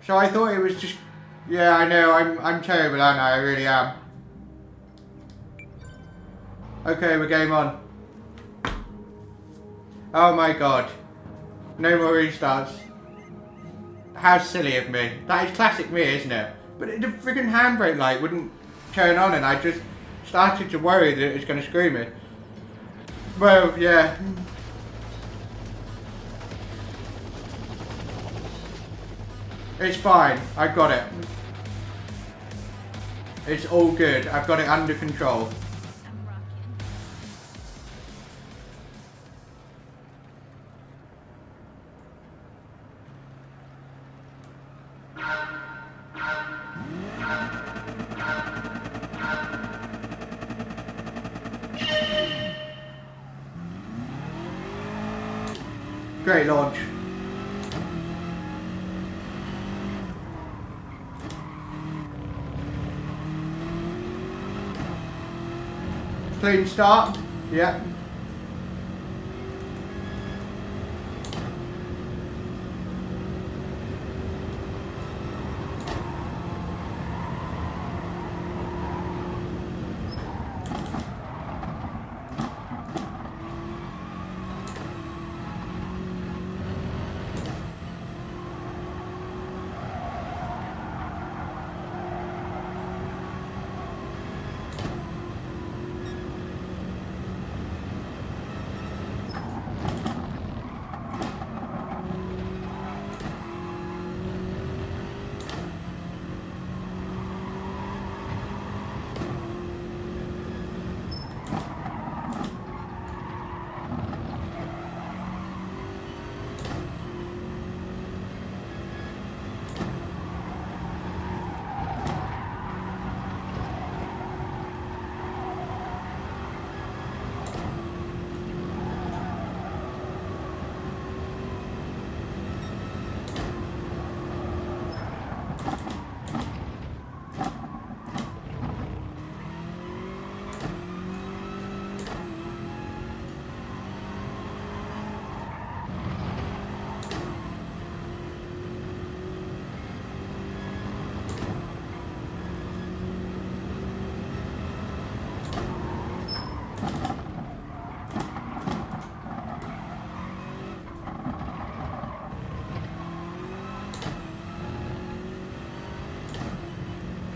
So I thought it was just... Yeah, I know, I'm terrible, aren't I? I really am. Okay, we're game on. Oh my god. No more restarts. How silly of me. That is classic me, isn't it? But the freaking handbrake light wouldn't turn on and I just started to worry that it was going to screw me. Well, yeah. It's fine. I've got it. It's all good. I've got it under control. Great launch. Clean start. Yeah.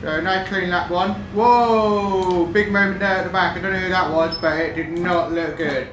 So nice clean lap one. Whoa! Big moment there at the back. I don't know who that was, but it did not look good.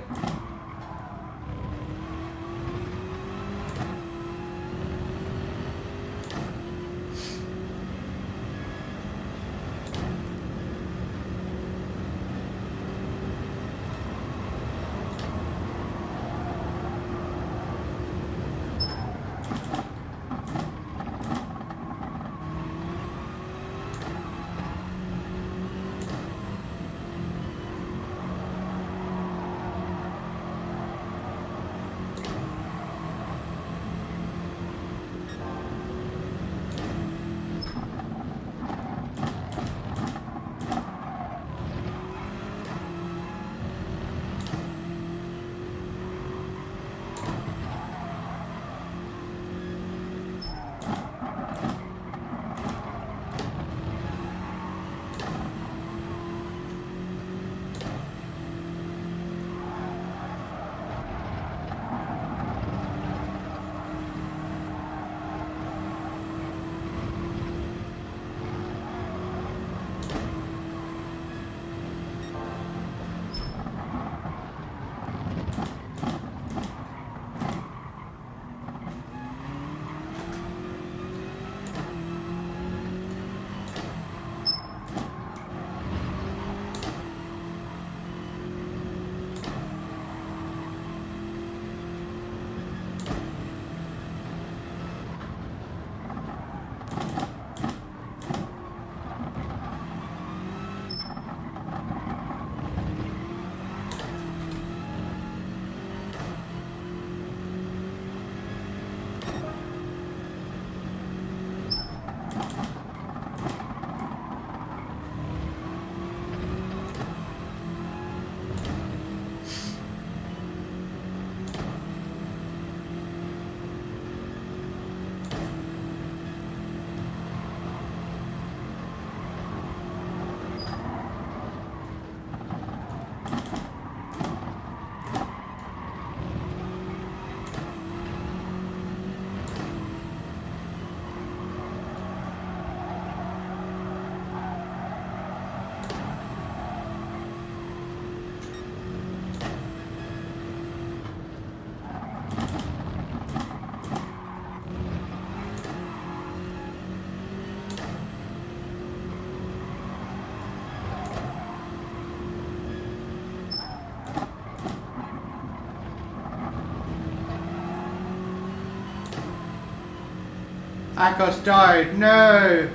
Akos died. No.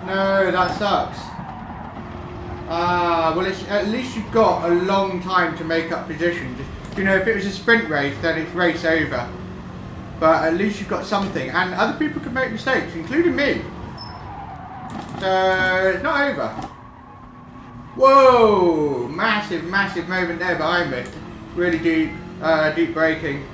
No, that sucks. Well, at least you've got a long time to make up positions. You know, if it was a sprint race, then it's race over. But at least you've got something. And other people can make mistakes, including me. So, it's not over. Whoa! Massive, massive moment there behind me. Really deep, deep braking.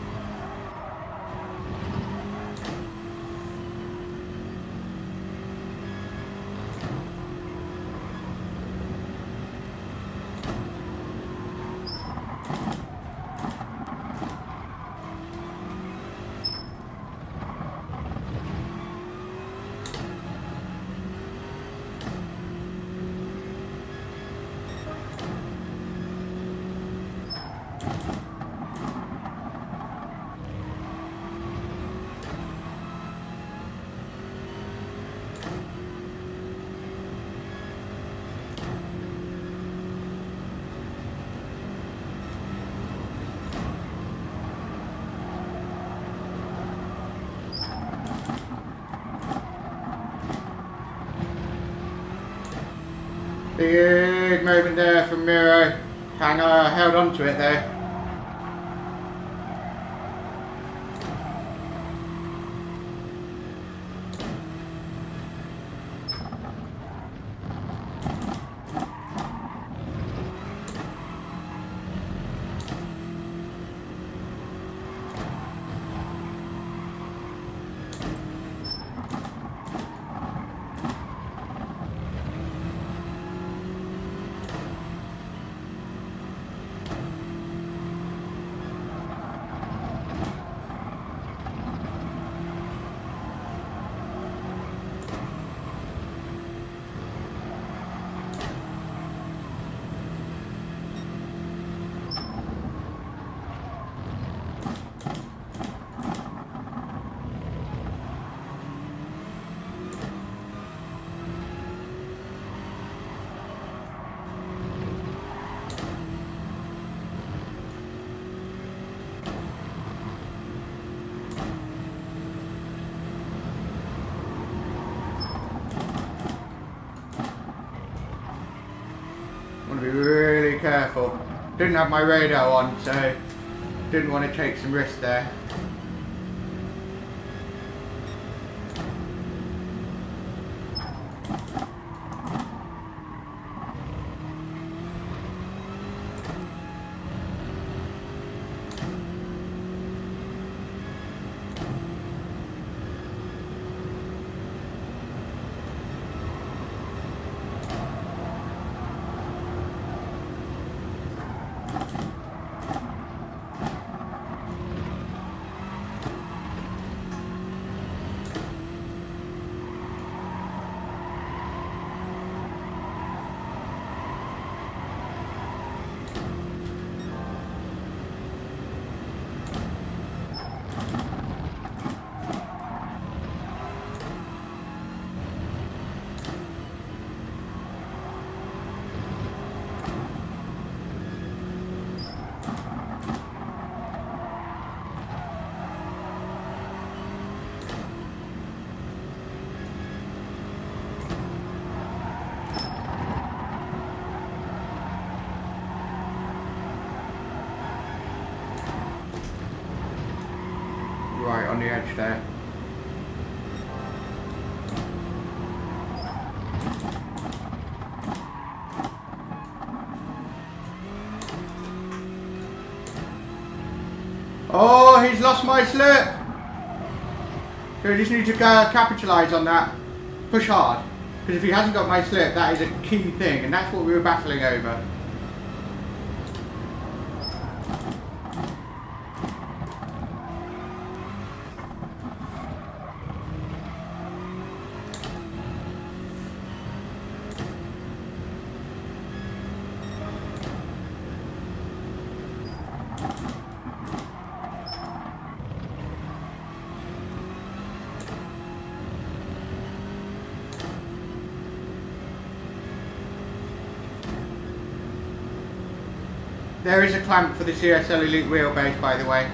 Big moment there from Miro. Held on to it there. Be really careful. Didn't have my radar on, so didn't want to take some risks there. Right on the edge there. Oh, he's lost my slip. So we just need to capitalise on that. Push hard. Because if he hasn't got my slip, that is a key thing, and that's what we were battling over. There is a clamp for the CSL Elite wheelbase, by the way.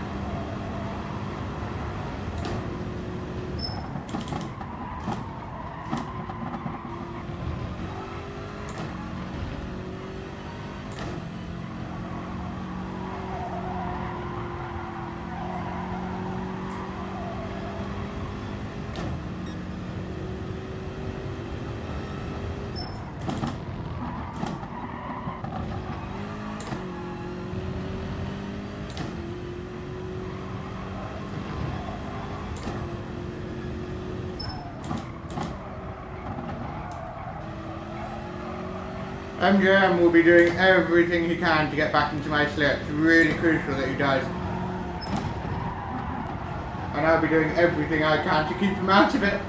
MJM will be doing everything he can to get back into my slip. It's really crucial that he does. And I'll be doing everything I can to keep him out of it.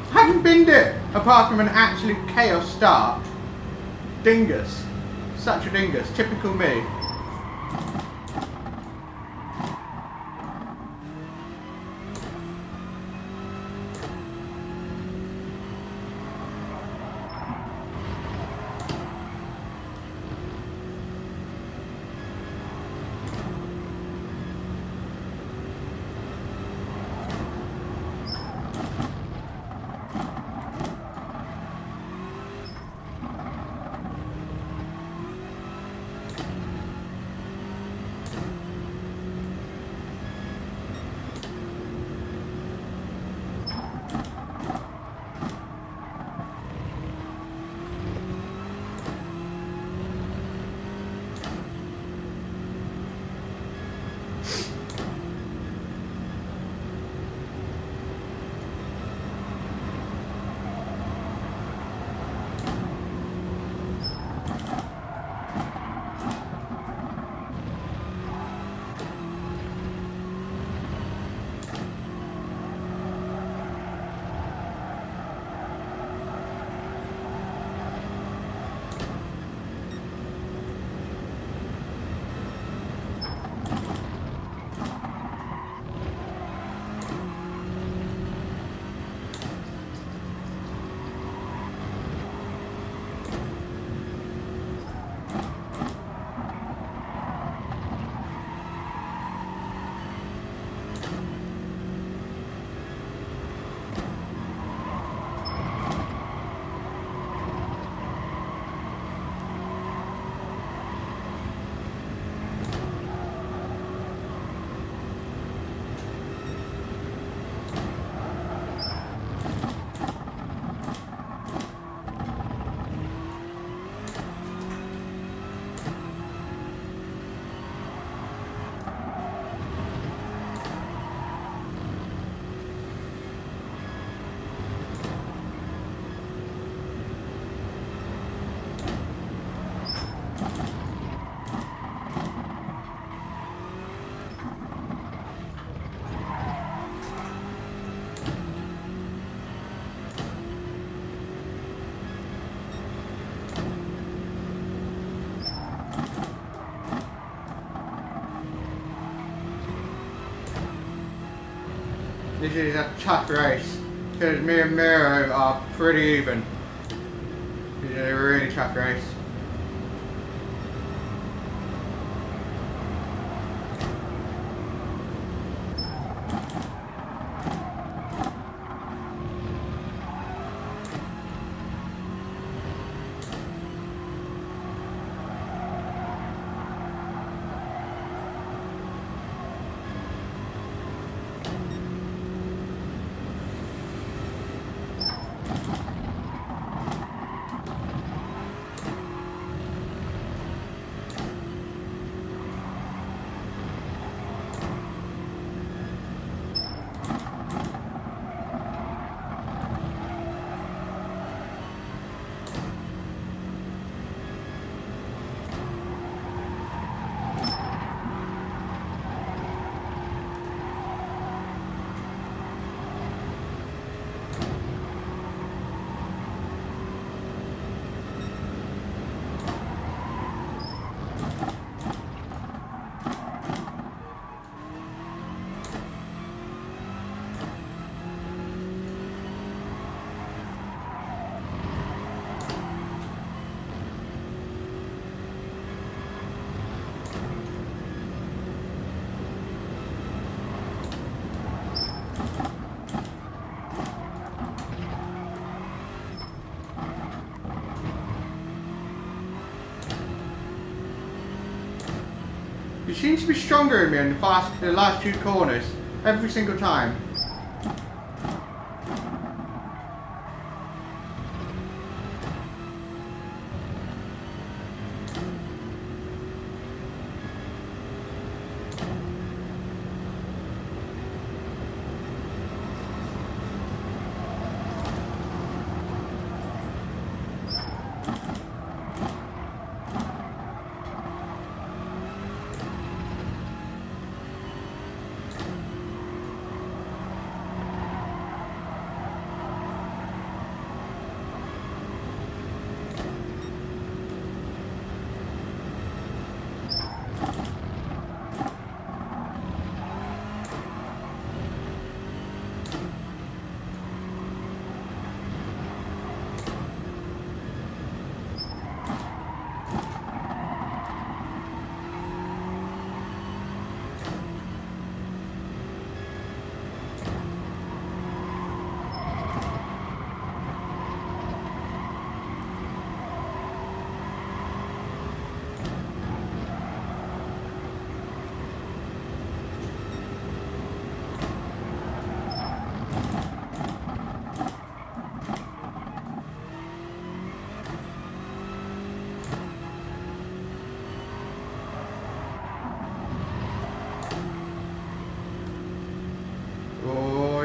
Haven't binned it, apart from an absolute chaos start. Dingus. Such a dingus. Typical me. This is a tough race, because me and Miro are pretty even. This is a really tough race. You seem to be stronger in me in the last two corners, every single time.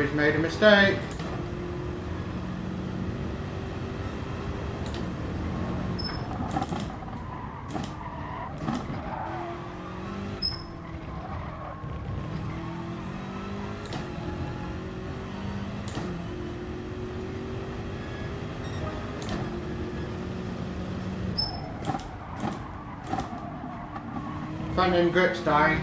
he's made a mistake. Front end grip's dying.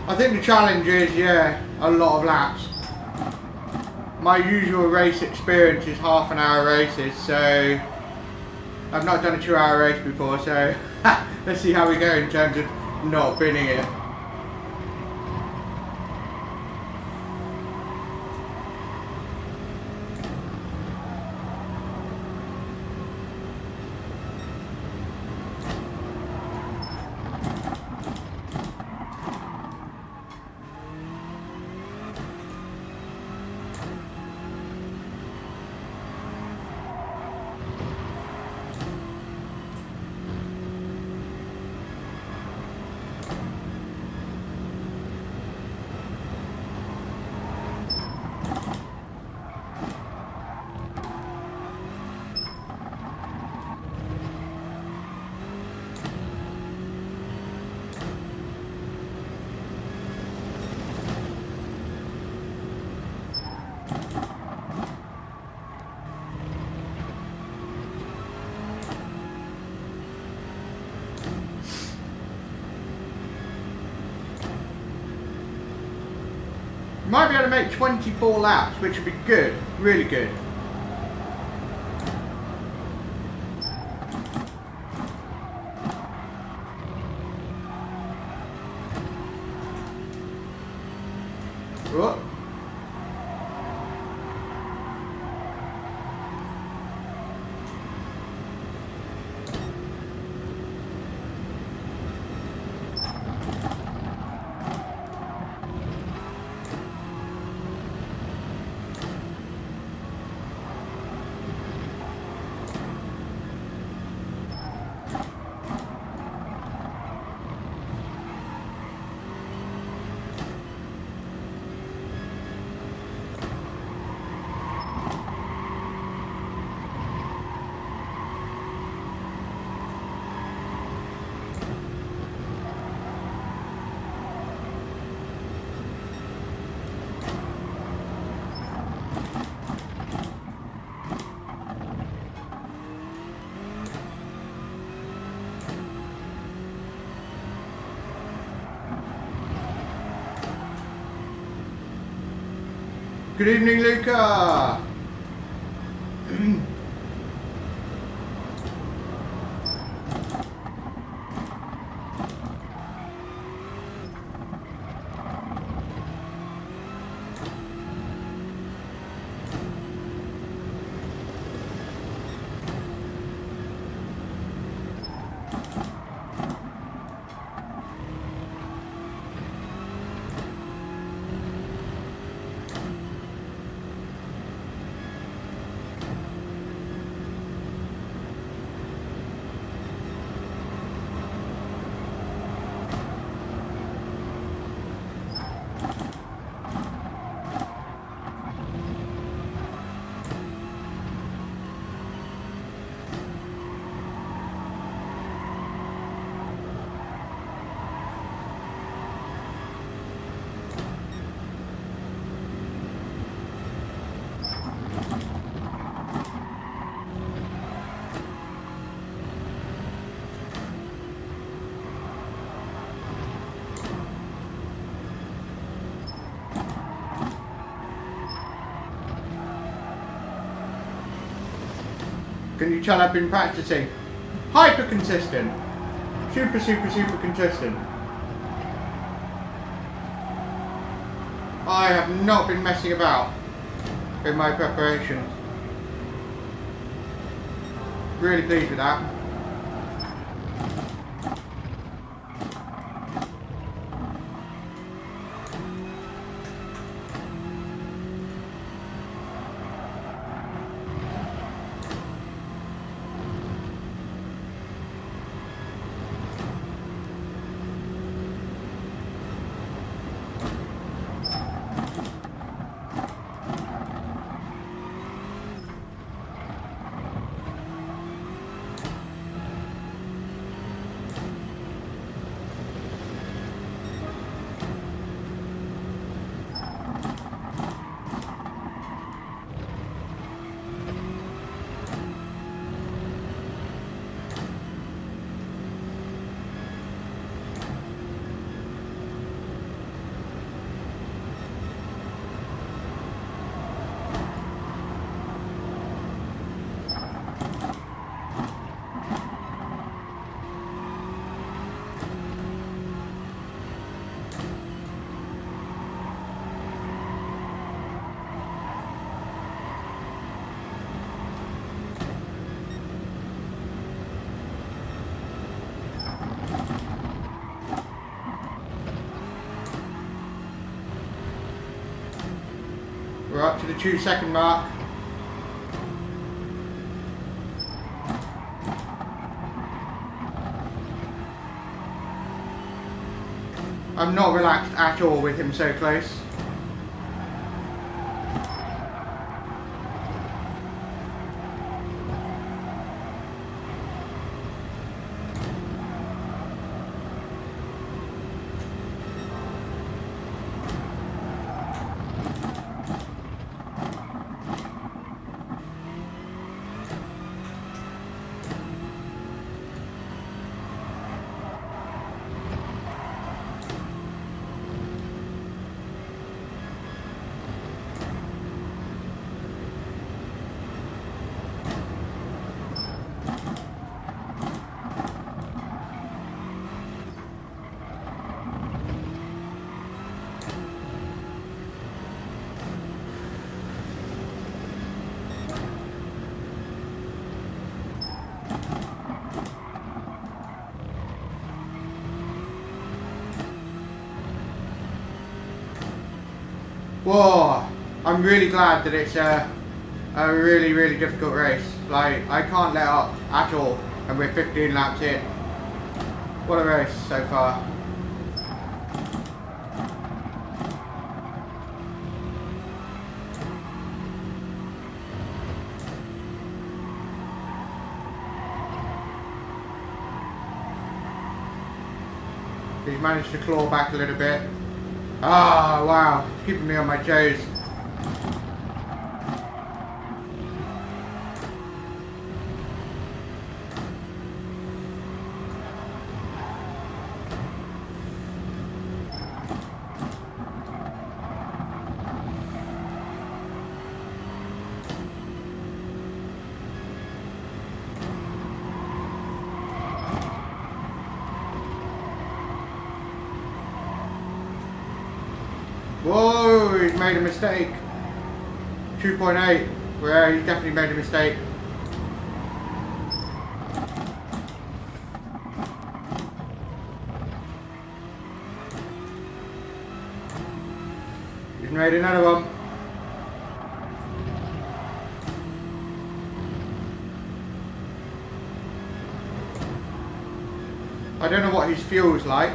I think the challenge is, yeah, a lot of laps. My usual race experience is half an hour races, so I've not done a 2-hour race before, so let's see how we go in terms of not binning it. Might be able to make 24 laps, which would be good, really good. Whoop. Good evening, Luca. Can you tell I've been practicing? Hyper consistent. Super consistent. I have not been messing about in my preparation. Really pleased with that. We're up to the 2-second mark. I'm not relaxed at all with him so close. Whoa, I'm really glad that it's a really difficult race. Like, I can't let up at all, and we're 15 laps in. What a race so far. He's managed to claw back a little bit. Ah, wow, keeping me on my toes. Whoa, he's made a mistake. 2.8. Well, he's definitely made a mistake. He's made another one. I don't know what his fuel's like.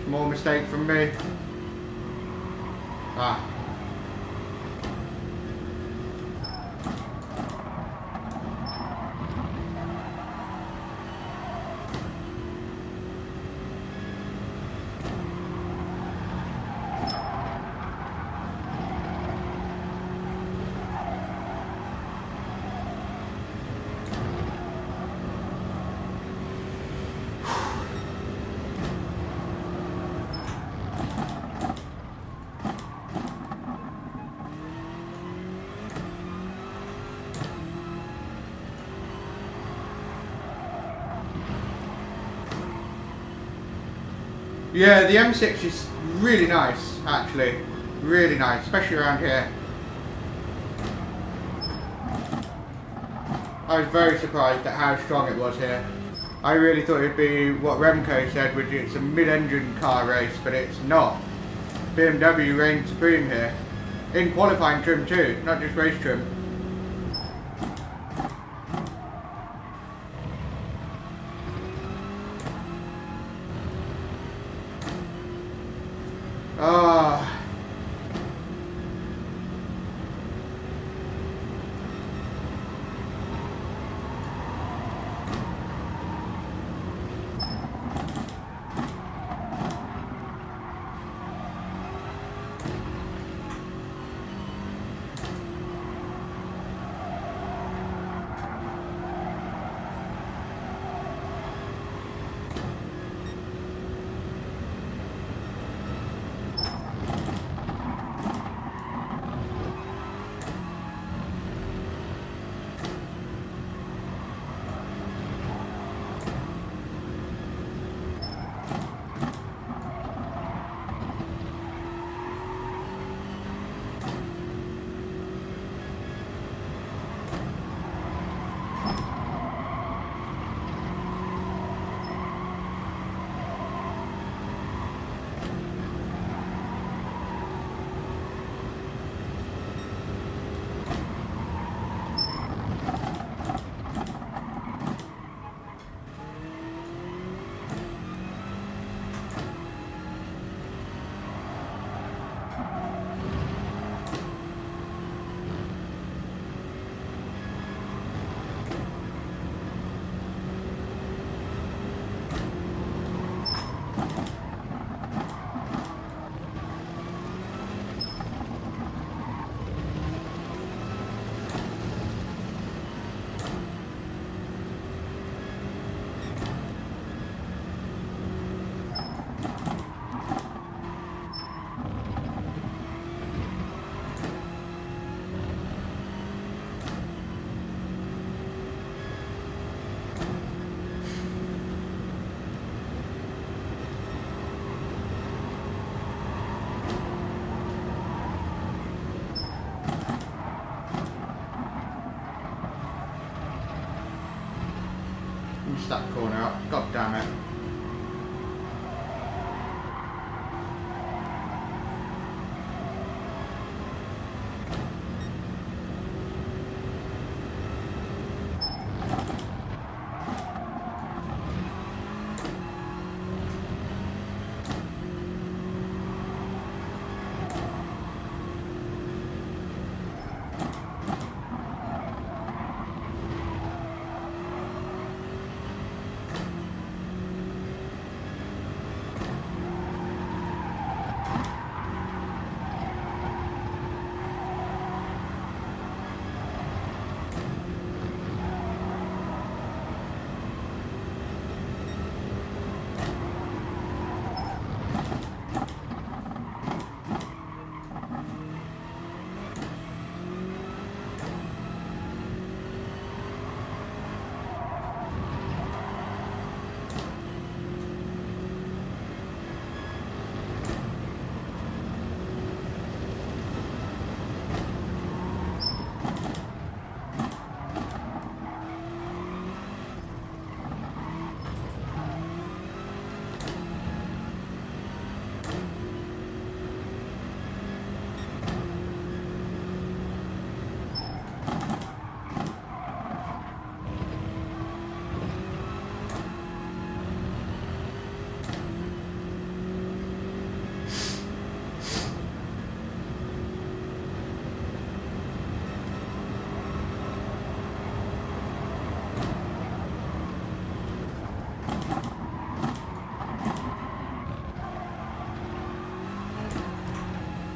More mistake from me. Ah. Yeah, the M6 is really nice, actually. Really nice, especially around here. I was very surprised at how strong it was here. I really thought it'd be what Remco said, which it's a mid-engine car race, but it's not. BMW reigns supreme here. In qualifying trim too, not just race trim. Ah.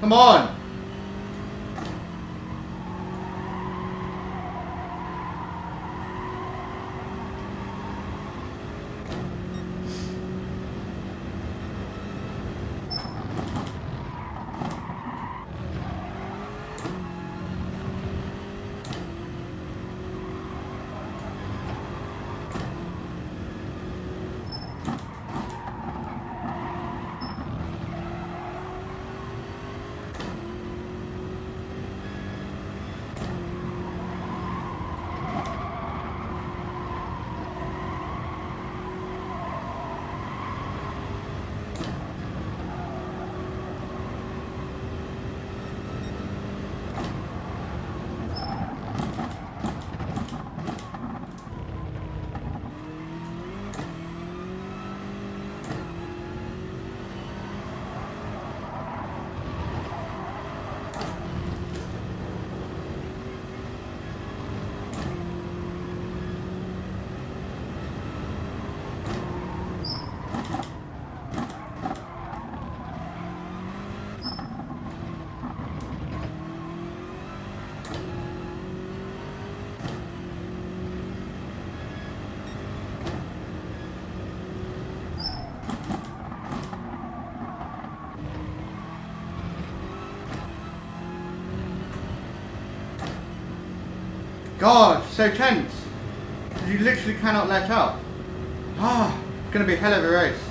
Come on! God, so tense. You literally cannot let up. Ah, it's going to be a hell of a race.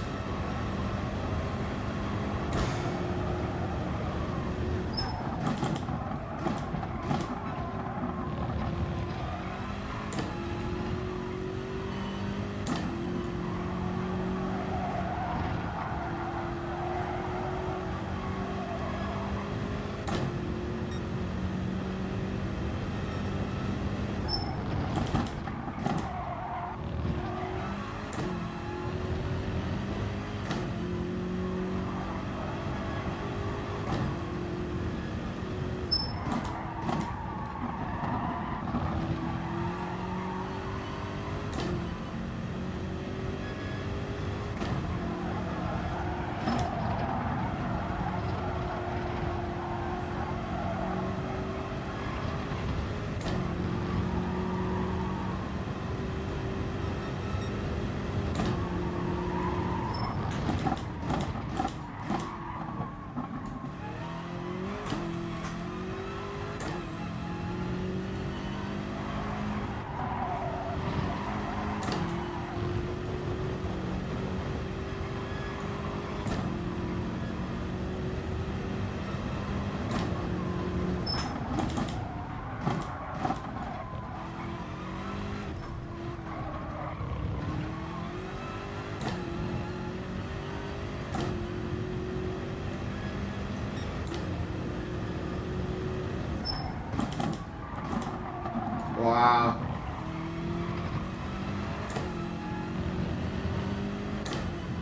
Wow.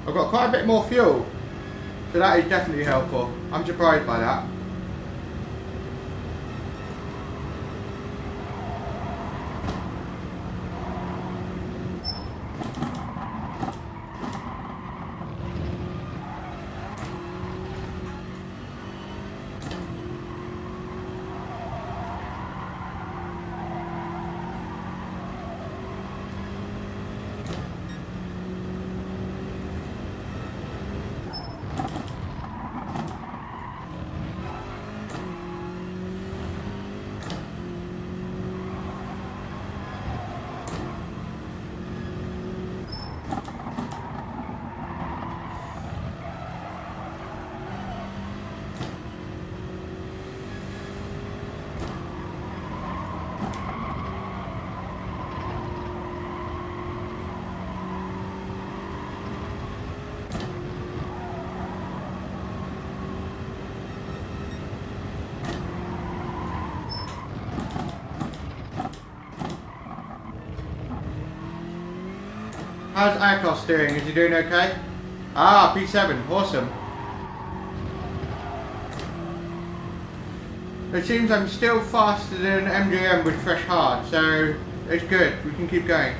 I've got quite a bit more fuel, so that is definitely helpful. I'm surprised by that. How's Akos doing? Is he doing okay? Ah, P7, awesome. It seems I'm still faster than MGM with fresh hard, so it's good. We can keep going.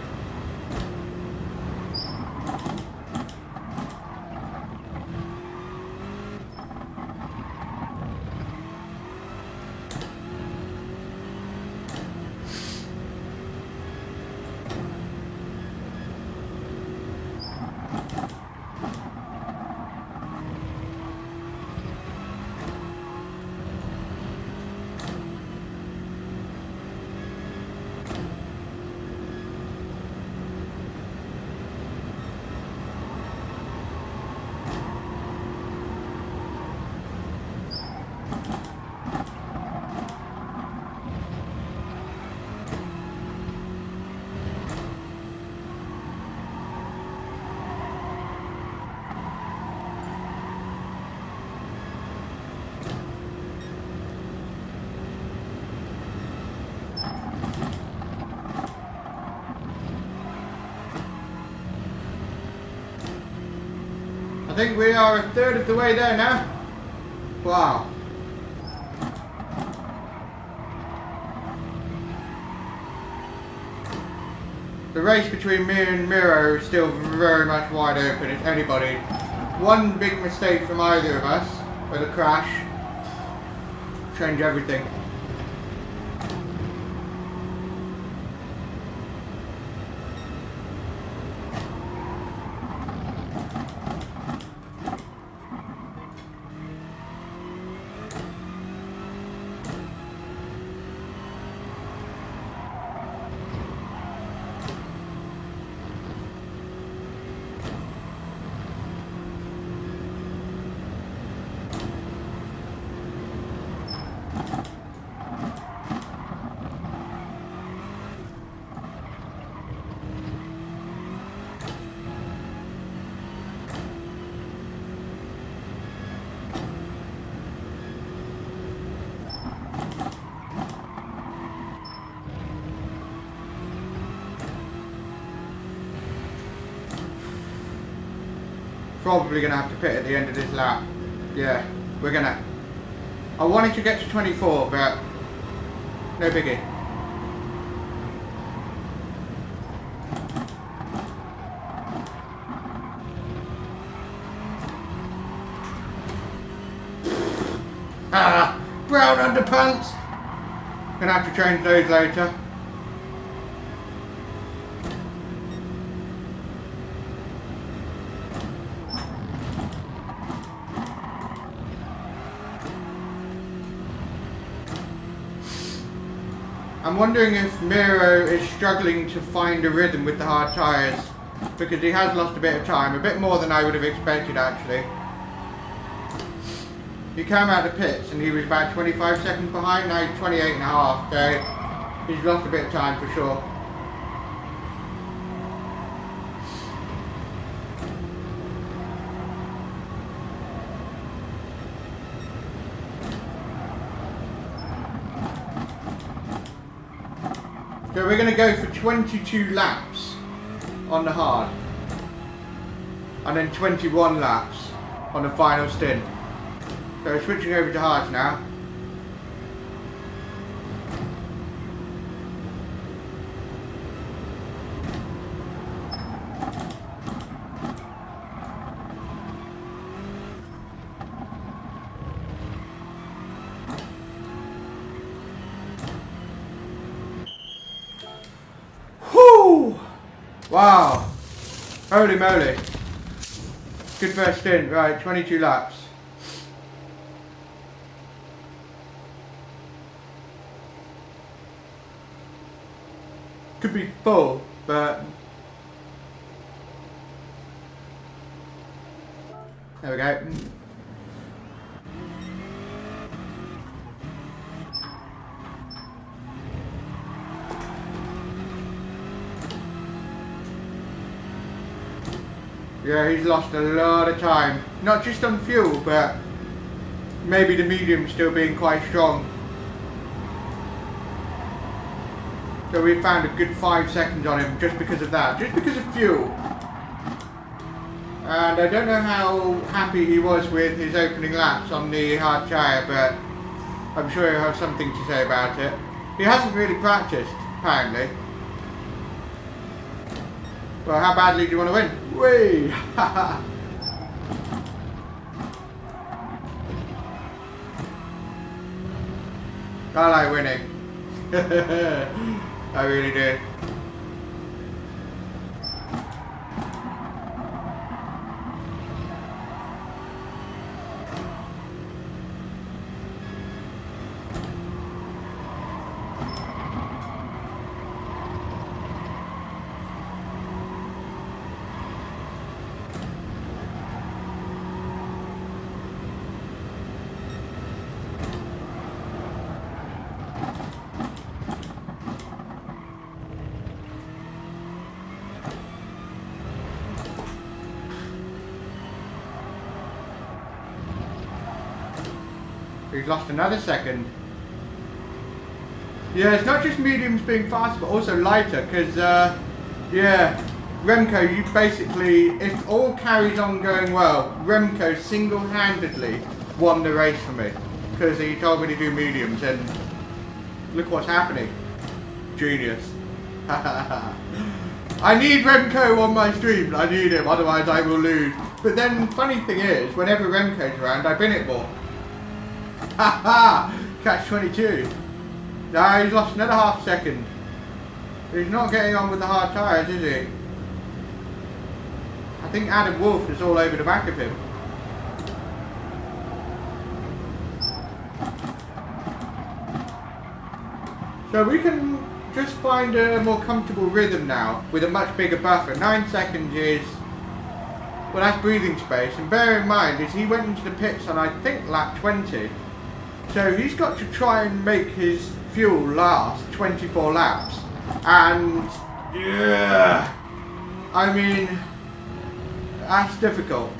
think we are a third of the way there now. Wow. The race between me and Miro is still very much wide open. It's anybody. One big mistake from either of us, with a crash, change everything. Probably gonna have to pit at the end of this lap. Yeah, we're gonna. I wanted to get to 24, but no biggie. Ah, brown underpants. Gonna have to change those later. I'm wondering if Miro is struggling to find a rhythm with the hard tyres, because he has lost a bit of time, a bit more than I would have expected actually. He came out of the pits and he was about 25 seconds behind, now he's 28 and a half, so he's lost a bit of time for sure. So we're going to go for 22 laps on the hard, and then 21 laps on the final stint. So switching over to hards now. Wow, holy moly, good first stint. Right, 22 laps. Could be full, but there we go. Yeah, he's lost a lot of time. Not just on fuel, but maybe the medium still being quite strong. So we found a good 5 seconds on him just because of that, just because of fuel. And I don't know how happy he was with his opening laps on the hard tyre, but I'm sure he'll have something to say about it. He hasn't really practiced, apparently. Well, how badly do you want to win? Whee! I like winning. I really do. He's lost another second. Yeah, it's not just mediums being faster, but also lighter, because, yeah, Remco, you basically, if all carries on going well, Remco single-handedly won the race for me. Because he told me to do mediums, and look what's happening. Genius. I need Remco on my streams, I need him, otherwise I will lose. But then, funny thing is, whenever Remco's around, I bin it more. Haha! Catch 22. Now he's lost another half second. He's not getting on with the hard tyres, is he? I think Adam Wolf is all over the back of him. So we can just find a more comfortable rhythm now with a much bigger buffer. 9 seconds is, well, that's breathing space. And bear in mind is he went into the pits on, I think, lap 20. So he's got to try and make his fuel last 24 laps. And yeah, I mean, that's difficult.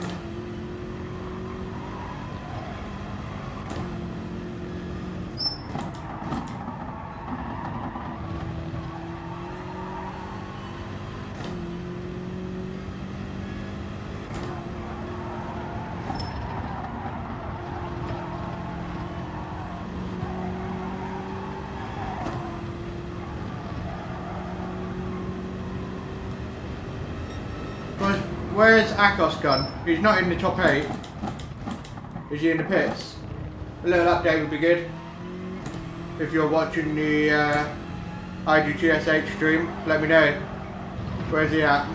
Where's Akos gone? He's not in the top 8. Is he in the pits? A little update would be good. If you're watching the IGTSH stream, let me know. Where's he at?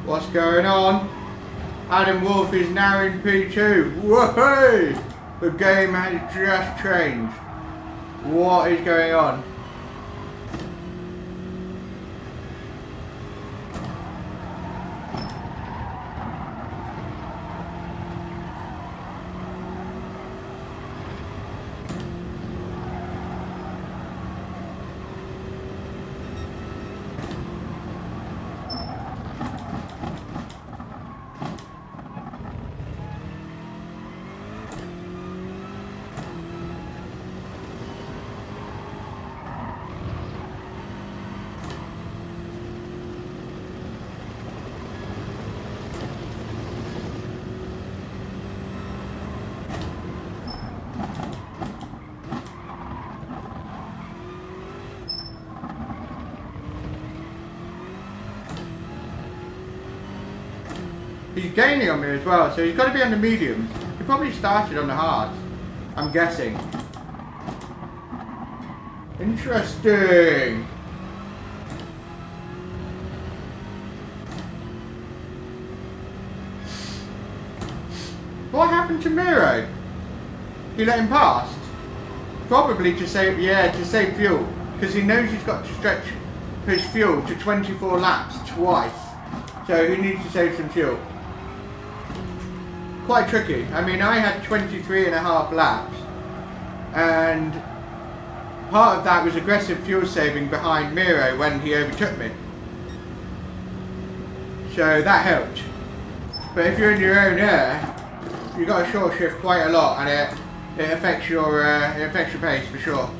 What's going on? Adam Wolf is now in P2. Whoa! The game has just changed. What is going on? He's gaining on me as well, so he's got to be on the mediums. He probably started on the hards, I'm guessing. Interesting. What happened to Miro? He let him past? Probably to save, to save fuel. Because he knows he's got to stretch his fuel to 24 laps twice. So he needs to save some fuel. Quite tricky. I mean, I had 23.5 laps, and part of that was aggressive fuel saving behind Miro when he overtook me. So that helped. But if you're in your own air, you've got to short shift quite a lot, and it affects your pace for sure.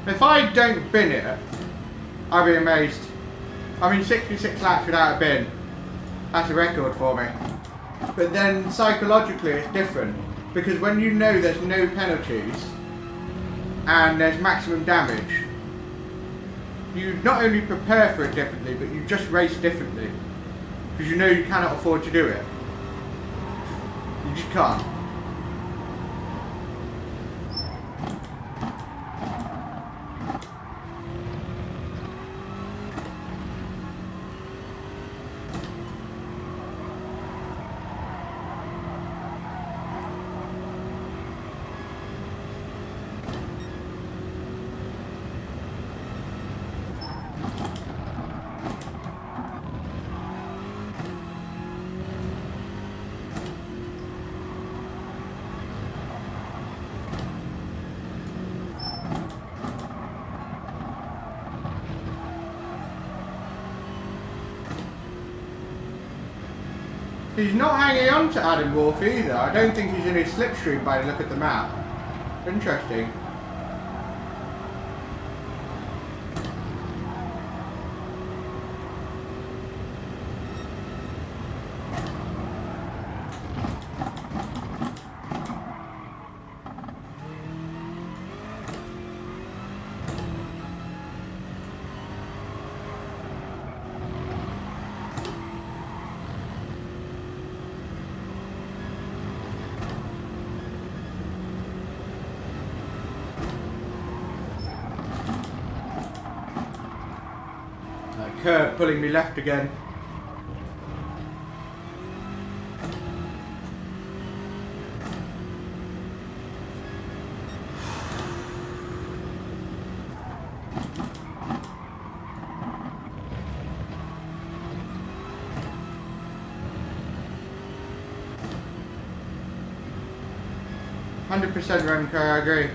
If I don't bin it, I'll be amazed. I mean, 66 laps without a bin, that's a record for me. But then psychologically it's different, because when you know there's no penalties and there's maximum damage, you not only prepare for it differently, but you just race differently. Because you know you cannot afford to do it. You just can't. He's not hanging on to Adam Wolf either. I don't think he's in his slipstream by the look at the map. Interesting. Curb pulling me left again. %, Remco, I agree.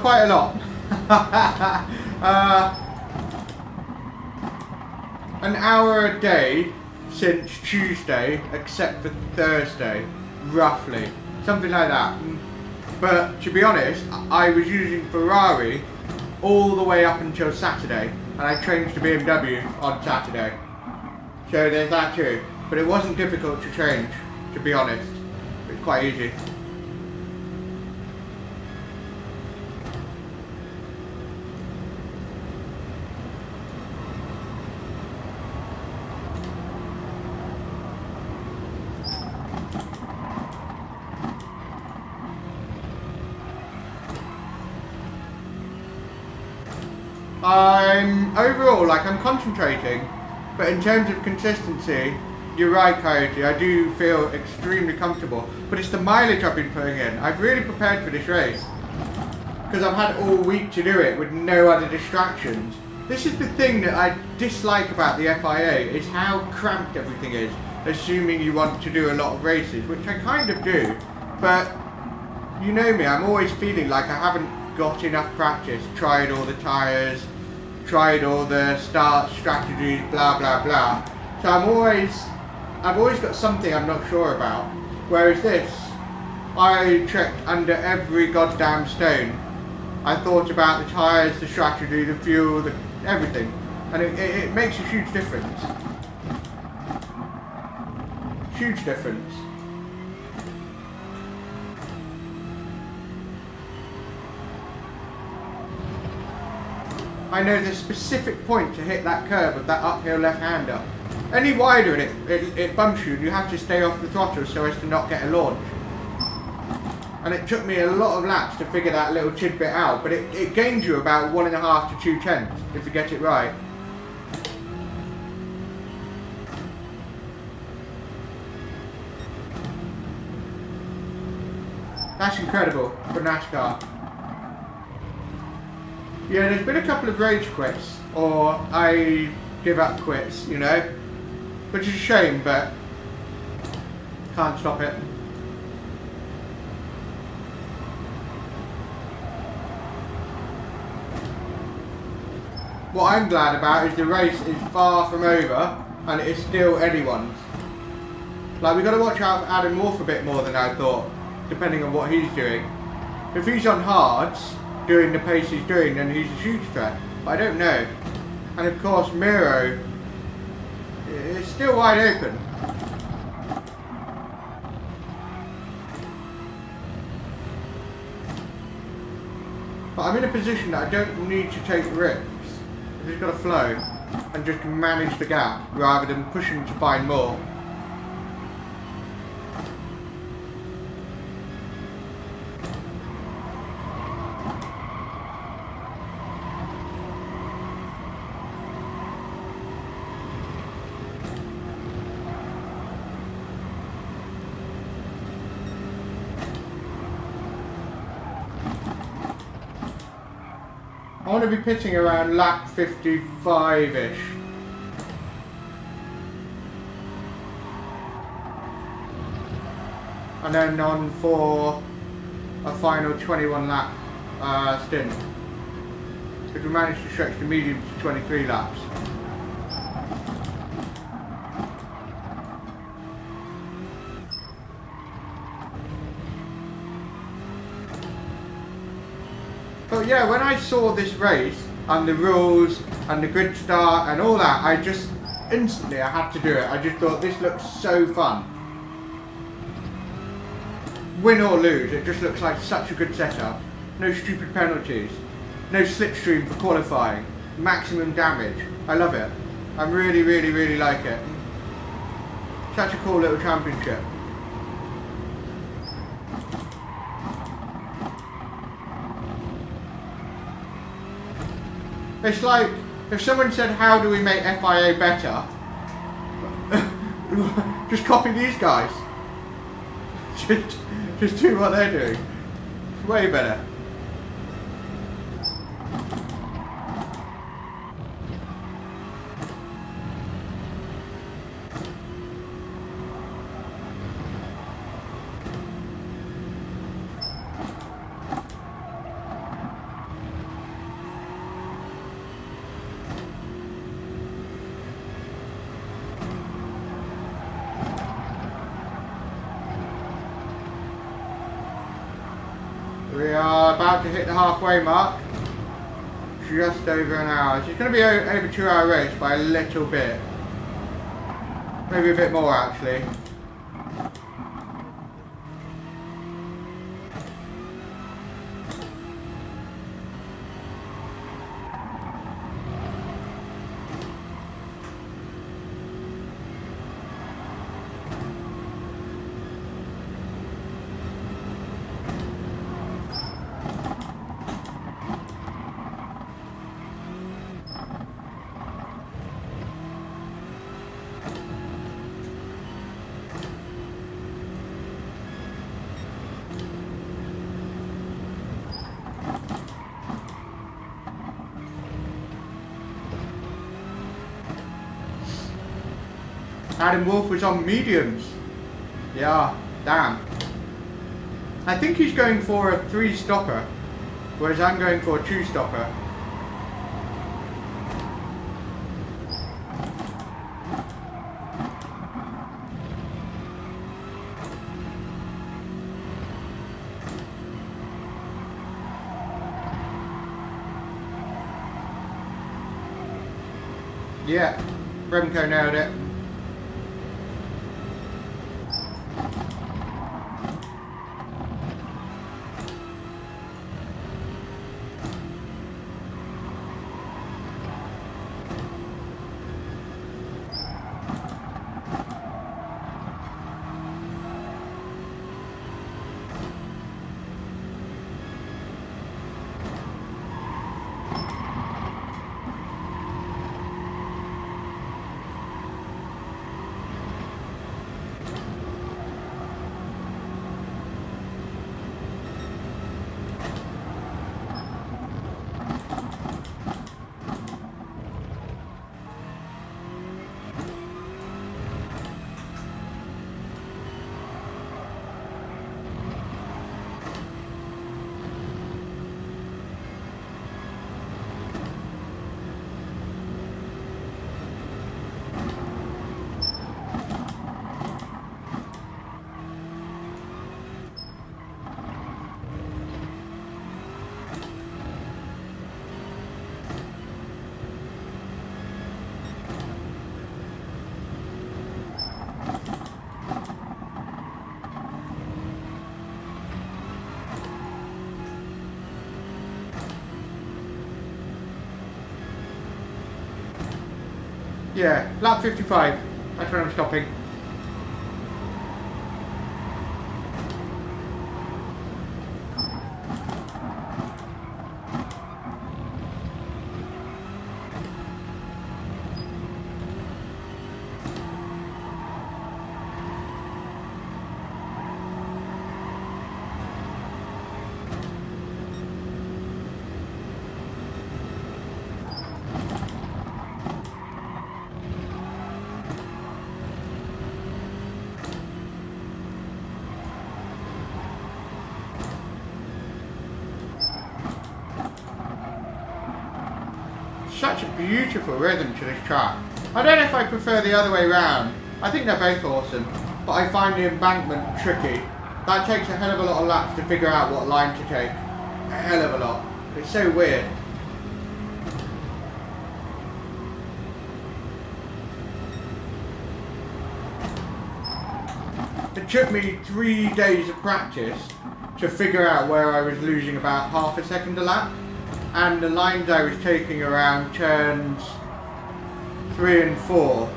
Quite a lot. An hour a day since Tuesday, except for Thursday, roughly. Something like that. But to be honest, I was using Ferrari all the way up until Saturday, and I changed to BMW on Saturday. So there's that too. But it wasn't difficult to change, to be honest. It was quite easy. I'm concentrating, but in terms of consistency, you're right, Coyote, I do feel extremely comfortable, but it's the mileage I've been putting in. I've really prepared for this race, because I've had all week to do it with no other distractions. This is the thing that I dislike about the FIA, is how cramped everything is, assuming you want to do a lot of races, which I kind of do, but you know me, I'm always feeling like I haven't got enough practice, tried all the tyres, tried all the start strategies, blah blah blah. So I'm always I've always got something I'm not sure about. Whereas this, I checked under every goddamn stone. I thought about the tyres, the strategy, the fuel, everything. And it makes a huge difference. Huge difference. I know the specific point to hit that curve of that uphill left-hander. Any wider and it bumps you and you have to stay off the throttle so as to not get a launch. And it took me a lot of laps to figure that little tidbit out, but it gains you about 1.5 to 2 tenths if you get it right. That's incredible for NASCAR. Yeah, there's been a couple of rage quits, or I give up quits, you know, which is a shame, but can't stop it. What I'm glad about is the race is far from over, and it is still anyone's. Like, we've got to watch out for Adam Wolf a bit more than I thought, depending on what he's doing. If he's on hards, doing the pace he's doing, then he's a huge threat. But I don't know. And of course, Miro is still wide open. But I'm in a position that I don't need to take risks. I've just got to flow and just manage the gap rather than pushing to find more. I want to be pitching around lap 55-ish. And then on for a final 21 lap stint. Because we managed to stretch the medium to 23 laps. But yeah, when I saw this race and the rules and the grid start and all that, I just instantly I had to do it. I just thought this looks so fun. Win or lose, it just looks like such a good setup. No stupid penalties, no slipstream for qualifying, maximum damage. I love it. I really, really, really like it. Such a cool little championship. It's like, if someone said, how do we make FIA better? Just copy these guys. Just do what they're doing. It's way better. We are about to hit the halfway mark, just over an hour. So it's going to be over 2 hour race by a little bit, maybe a bit more actually. Adam Wolf was on mediums. Yeah, damn. I think he's going for a 3-stopper, whereas I'm going for a 2-stopper. Yeah, Remco nailed it. Yeah, lap 55. That's where I'm stopping. Such a beautiful rhythm to this track. I don't know if I prefer the other way round. I think they're both awesome, but I find the embankment tricky. That takes a hell of a lot of laps to figure out what line to take. A hell of a lot. It's so weird. It took me 3 days of practice to figure out where I was losing about half a second a lap. And the lines I was taking around turns 3 and 4,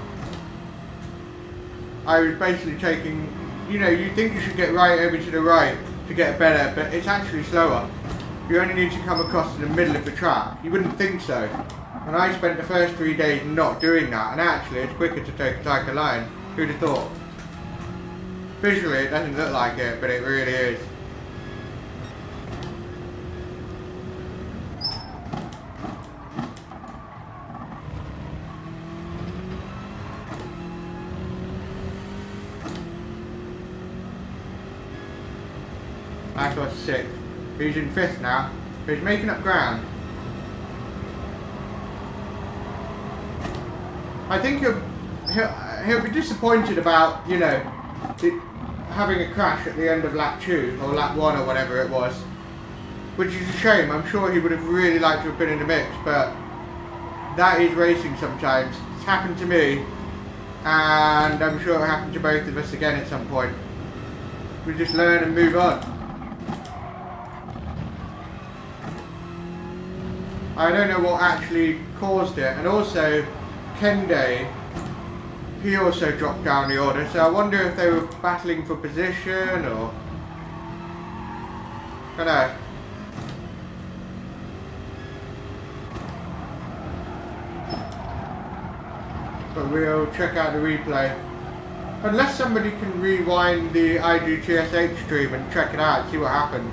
I was basically taking, you know, you think you should get right over to the right to get better, but it's actually slower. You only need to come across to the middle of the track. You wouldn't think so. And I spent the first 3 days not doing that, and actually it's quicker to take a tighter line. Who'd have thought? Visually it doesn't look like it, but it really is. That was 6th. He's in 5th now. He's making up ground. I think he'll be disappointed about, you know, having a crash at the end of lap 2 or lap 1 or whatever it was, which is a shame. I'm sure he would have really liked to have been in the mix, but that is racing sometimes. It's happened to me, and I'm sure it'll happen to both of us again at some point. We just learn and move on. I don't know what actually caused it, and also Kende, he also dropped down the order, so I wonder if they were battling for position or I don't know. But we'll check out the replay. Unless somebody can rewind the IGTSH stream and check it out, see what happened.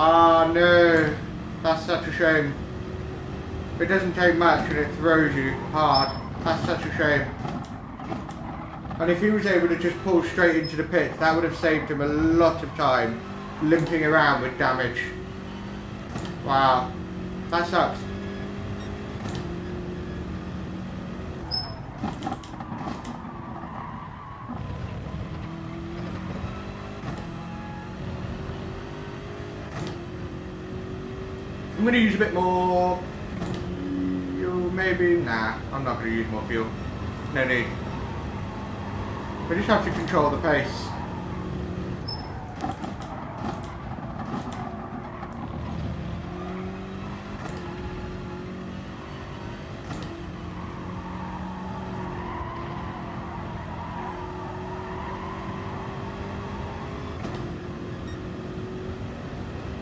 Ah no, that's such a shame. It doesn't take much and it throws you hard. That's such a shame. And if he was able to just pull straight into the pit, that would have saved him a lot of time limping around with damage. Wow. That sucks. I'm going to use a bit more fuel, maybe. Nah, I'm not going to use more fuel. No need. We just have to control the pace.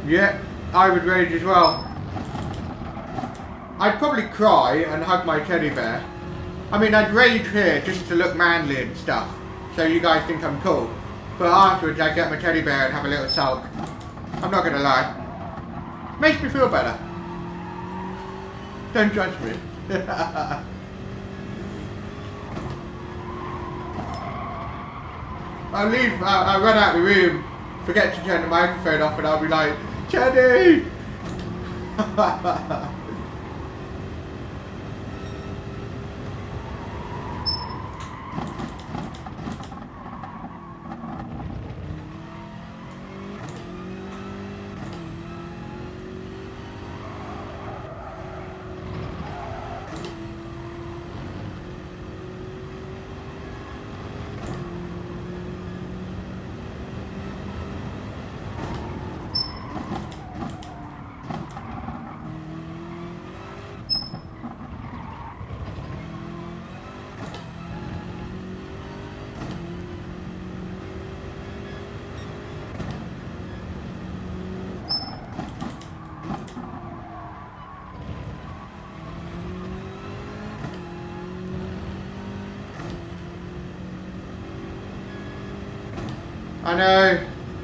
Yeah, I would rage as well. I'd probably cry and hug my teddy bear. I mean, I'd rage here just to look manly and stuff, so you guys think I'm cool. But afterwards, I'd get my teddy bear and have a little sulk. I'm not gonna lie. Makes me feel better. Don't judge me. I'll run out of the room, forget to turn the microphone off, and I'll be like, Teddy!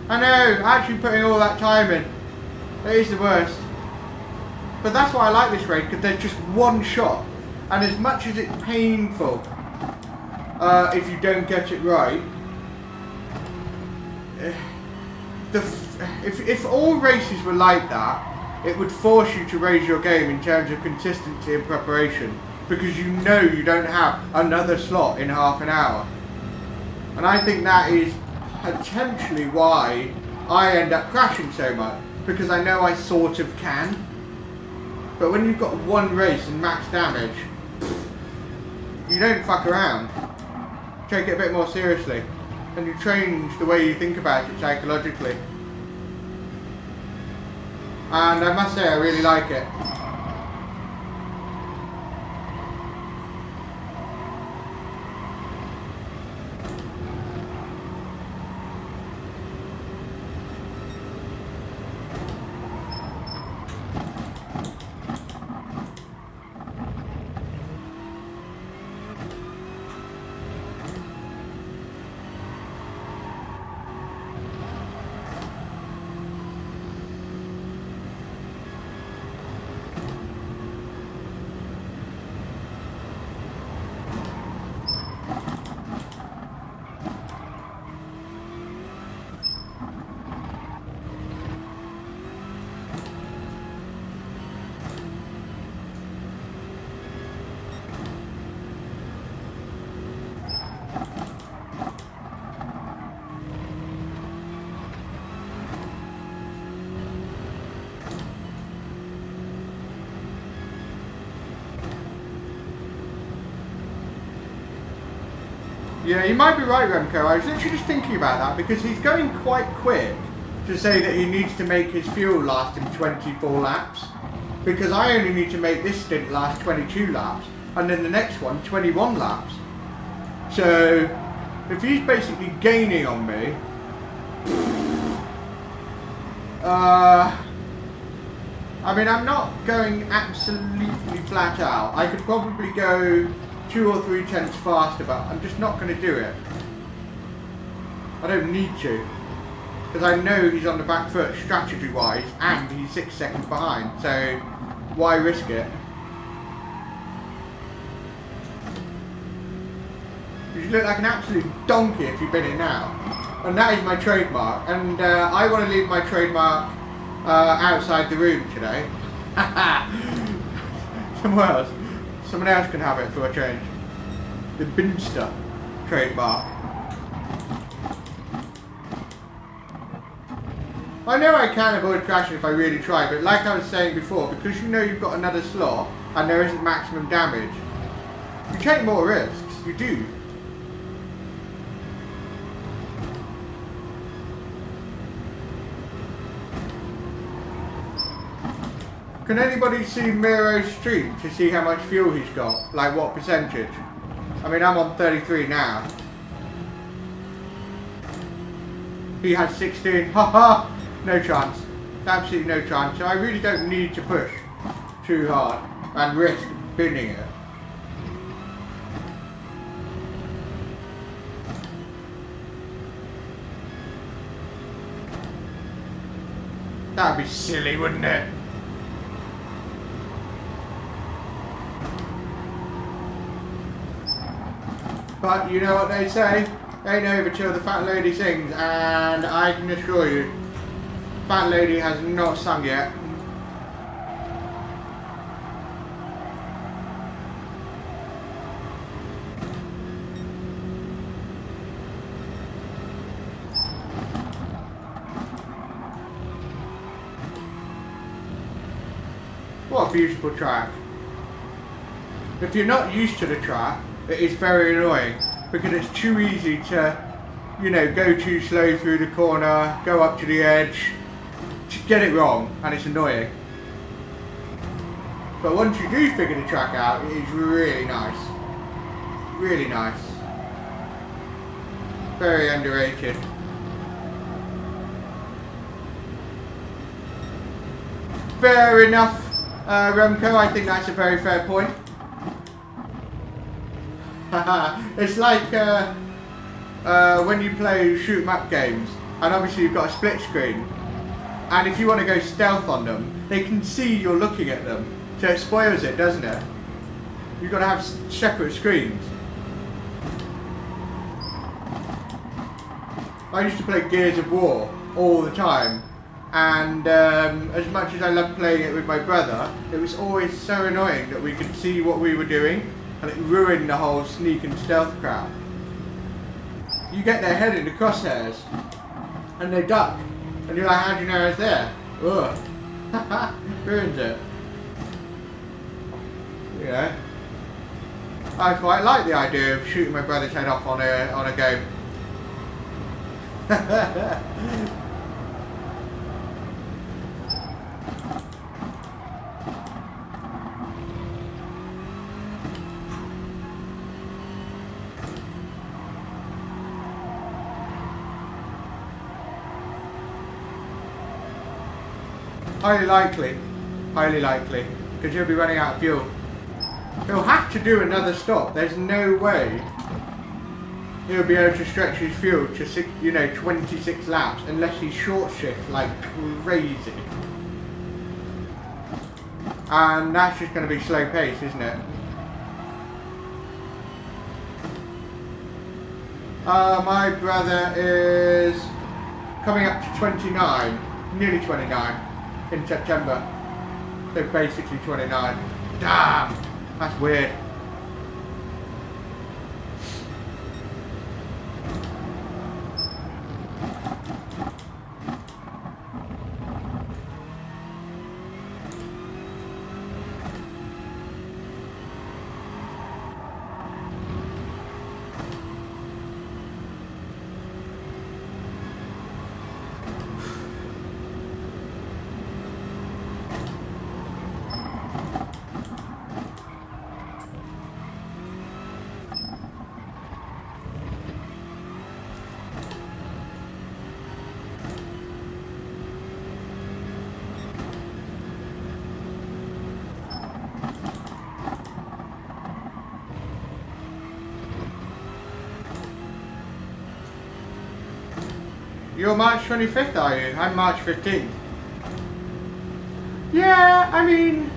I know, actually putting all that time in, it is the worst. But that's why I like this raid, because there's just one shot, and as much as it's painful, if you don't get it right, if all races were like that, it would force you to raise your game in terms of consistency and preparation, because you know you don't have another slot in half an hour. And I think that is potentially why I end up crashing so much, because I know I sort of can. But when you've got one race and max damage, you don't fuck around. Take it a bit more seriously, and you change the way you think about it psychologically. And I must say, I really like it. Yeah, you might be right, Remco. I was literally just thinking about that, because he's going quite quick to say that he needs to make his fuel last him 24 laps. Because I only need to make this stint last 22 laps, and then the next one 21 laps. So, if he's basically gaining on me, I mean, I'm not going absolutely flat out. I could probably go 2 or 3 tenths faster, but I'm just not going to do it. I don't need to, because I know he's on the back foot strategy wise, and he's 6 seconds behind, so why risk it? You look like an absolute donkey if you've been in now, and that is my trademark, and I want to leave my trademark outside the room today. Someone else can have it for a change. The Binster trademark. I know I can avoid crashing if I really try, but like I was saying before, because you know you've got another slot and there isn't maximum damage, you take more risks. You do. Can anybody see Miro's stream to see how much fuel he's got? Like what percentage? I mean, I'm on 33 now. He has 16. Haha! No chance. Absolutely no chance. So I really don't need to push too hard and risk binning it. That'd be silly, wouldn't it? But you know what they say, ain't over till the fat lady sings, and I can assure you, fat lady has not sung yet. What a beautiful track. If you're not used to the track, it is very annoying because it's too easy to, you know, go too slow through the corner, go up to the edge, to get it wrong, and it's annoying. But once you do figure the track out, it is really nice. Really nice. Very underrated. Fair enough, Remco, I think that's a very fair point. It's like when you play shoot 'em up games, and obviously you've got a split screen, and if you want to go stealth on them, they can see you're looking at them, so it spoils it, doesn't it? You've got to have separate screens. I used to play Gears of War all the time, and as much as I loved playing it with my brother, it was always so annoying that we could see what we were doing, and it ruined the whole sneak and stealth crap. You get their head in the crosshairs, and they duck, and you're like, how do you know I was there? Ugh. Ruins it. You know? I quite like the idea of shooting my brother's head off on a game. Highly likely, because he'll be running out of fuel. He'll have to do another stop. There's no way he'll be able to stretch his fuel to 26 laps unless he short shifts like crazy. And that's just going to be slow pace, isn't it? My brother is coming up to 29, nearly 29. In September, so basically 29. Damn, that's weird. You're March 25th, are you? I'm March 15th. Yeah, I mean...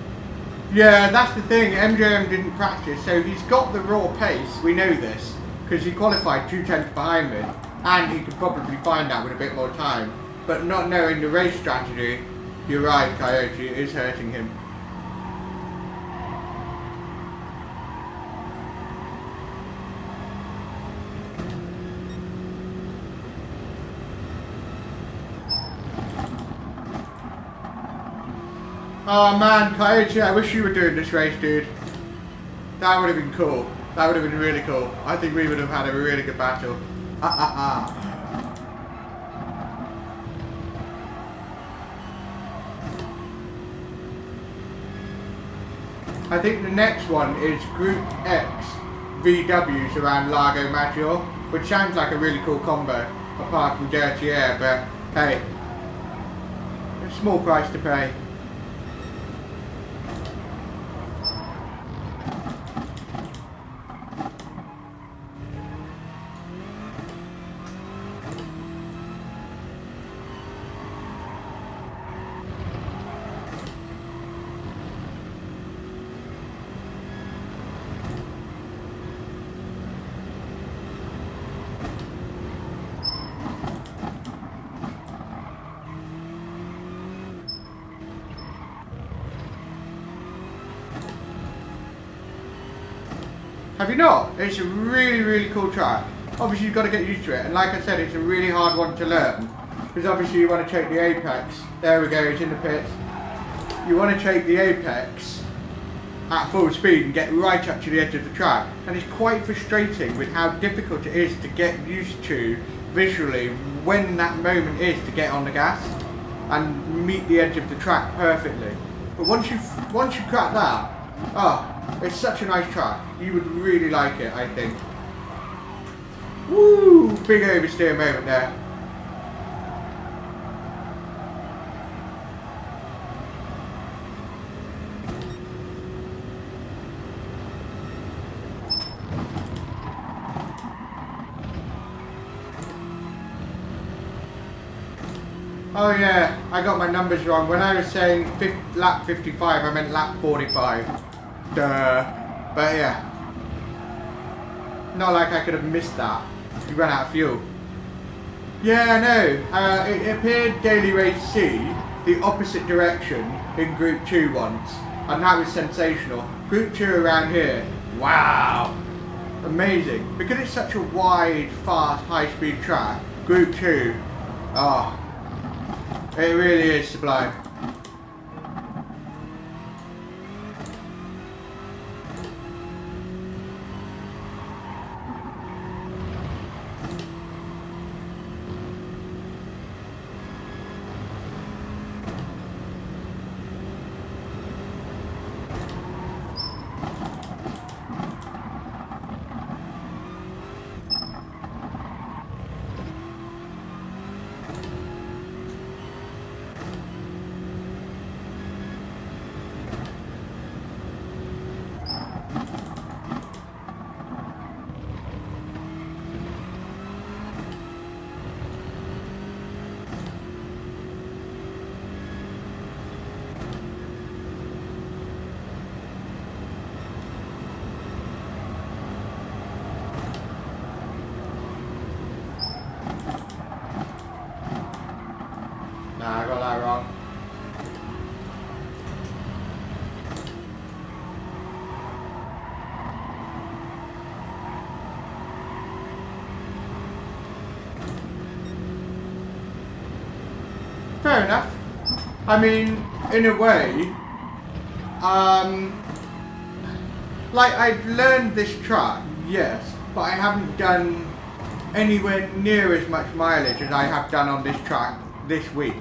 Yeah, that's the thing. MJM didn't practice, so he's got the raw pace. We know this, because he qualified 2/10 behind me, and he could probably find that with a bit more time. But not knowing the race strategy, You're right, Coyote, it is hurting him. Oh man, Coyote, I wish you were doing this race, dude. That would have been cool. That would have been really cool. I think we would have had a really good battle. I think the next one is Group X VWs around Lago Maggiore, which sounds like a really cool combo, apart from Dirty Air, but hey, a small price to pay. Have you not? It's a really, really cool track. Obviously you've got to get used to it, and like I said, it's a really hard one to learn. Because obviously you want to take the apex. There we go, it's in the pits. You want to take the apex at full speed and get right up to the edge of the track. And it's quite frustrating with how difficult it is to get used to visually when that moment is to get on the gas and meet the edge of the track perfectly. But once you crack that, oh, it's such a nice track. You would really like it, I think. Woo! Big oversteer moment there. Oh yeah, I got my numbers wrong. When I was saying lap 55, I meant lap 45. Duh. But yeah. Not like I could have missed that. You ran out of fuel. Yeah, I know. It appeared Daily Race C, the opposite direction, in Group 2 once. And that was sensational. Group 2 around here. Wow. Amazing. Because it's such a wide, fast, high-speed track, Group 2, oh, it really is sublime. Nah, I got that wrong. Fair enough. I mean, in a way, like I've learned this track, yes, but I haven't done anywhere near as much mileage as I have done on this track this week.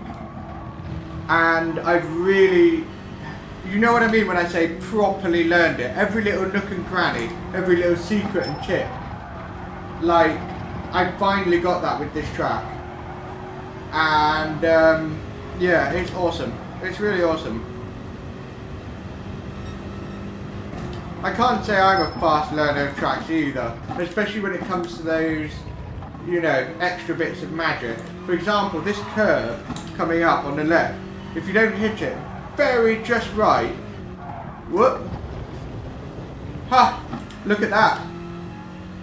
And I've really, you know what I mean when I say properly learned it. Every little nook and cranny, every little secret and tip. Like, I finally got that with this track. And yeah, it's awesome. It's really awesome. I can't say I'm a fast learner of tracks either, especially when it comes to those, you know, extra bits of magic. For example, this curve coming up on the left, if you don't hit it very just right, whoop, ha, look at that.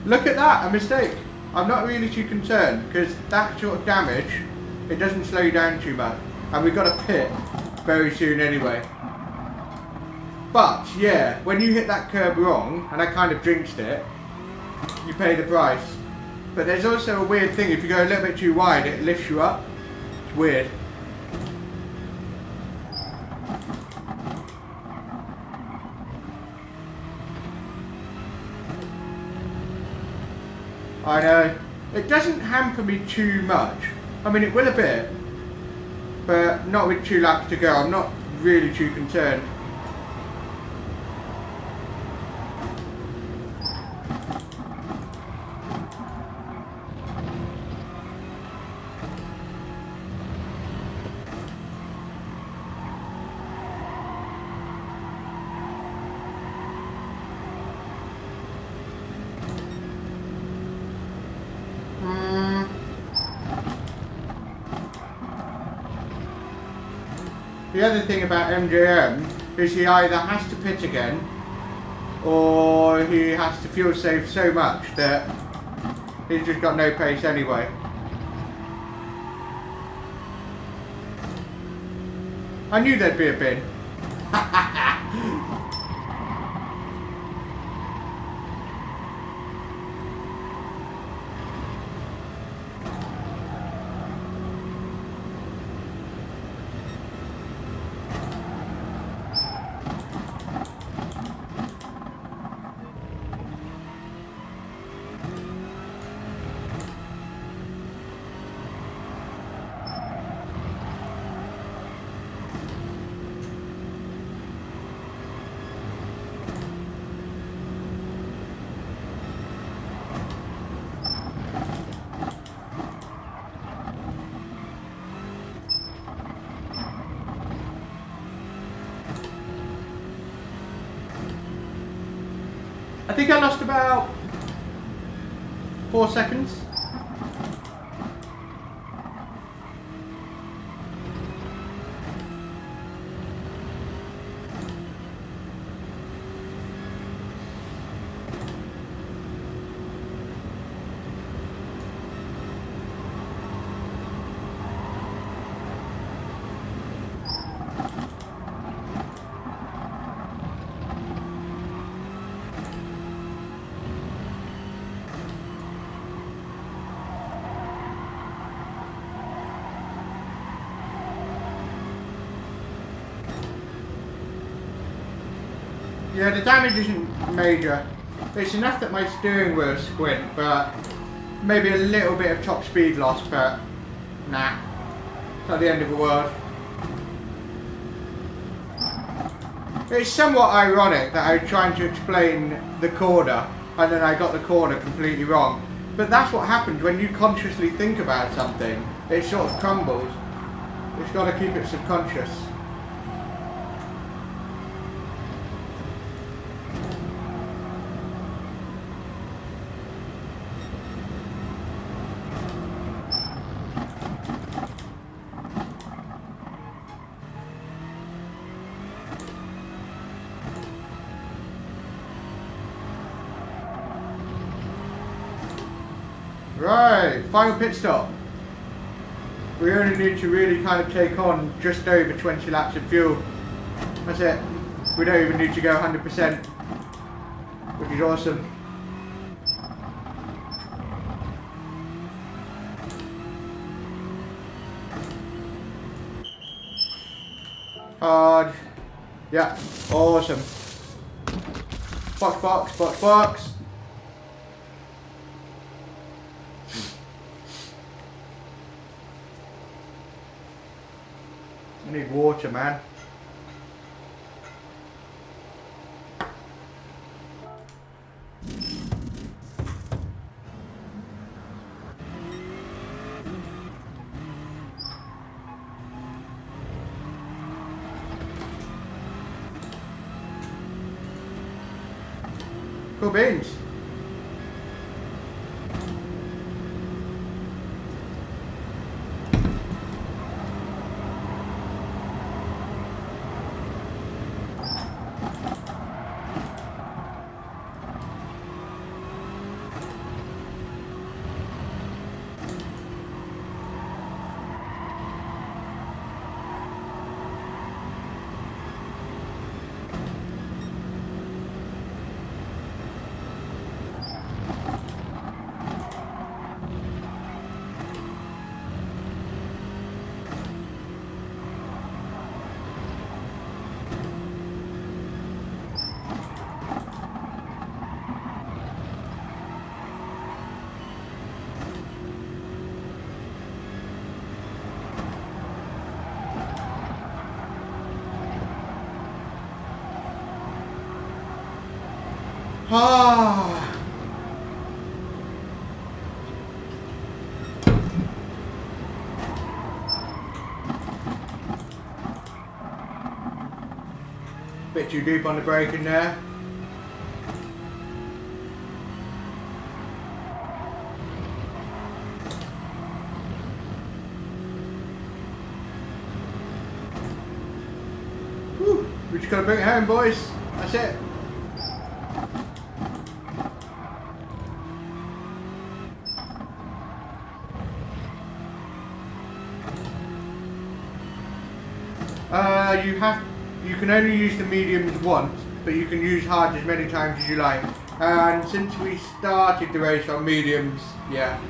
Look at that, a mistake. I'm not really too concerned because that sort of damage, it doesn't slow you down too much. And we've got a pit very soon anyway. But yeah, when you hit that curb wrong, and I kind of jinxed it, you pay the price. But there's also a weird thing, if you go a little bit too wide, it lifts you up. It's weird. I know. It doesn't hamper me too much. I mean, it will a bit, but not with 2 laps to go. I'm not really too concerned. The other thing about MJM is he either has to pit again or he has to fuel save so much that he's just got no pace anyway. I knew there'd be a bin. I think I lost about 4 seconds. Yeah, the damage isn't major. It's enough that my steering wheel squint, but maybe a little bit of top speed loss, but nah, it's not the end of the world. It's somewhat ironic that I was trying to explain the corner and then I got the corner completely wrong. But that's what happens when you consciously think about something. It sort of crumbles. It's got to keep it subconscious. Right, final pit stop. We only need to really kind of take on just over 20 laps of fuel. That's it. We don't even need to go 100%, which is awesome. Hard. Yeah, awesome. Box, box, box, box. I need water, man. Cool beans. Ah. Bit too deep on the brake in there. Whew. We just gotta bring it home, boys. That's it. You can only use the mediums once, but you can use hard as many times as you like. And since we started the race on mediums, yeah.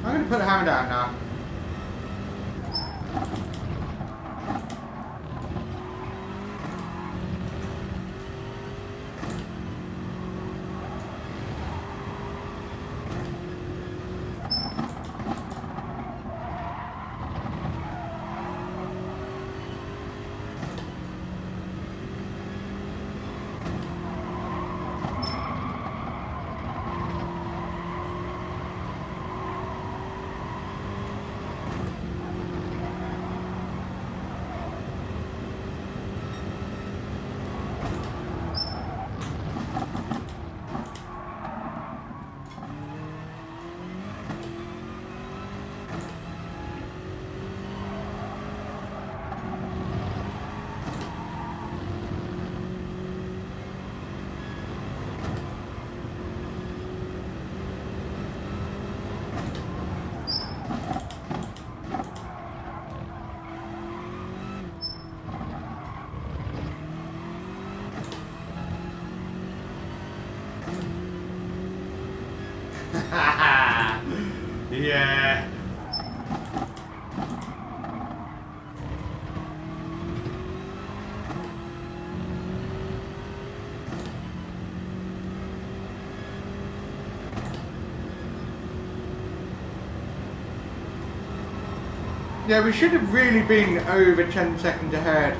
I'm going to put the hammer down now. Yeah. Yeah, we should have really been over 10 seconds ahead.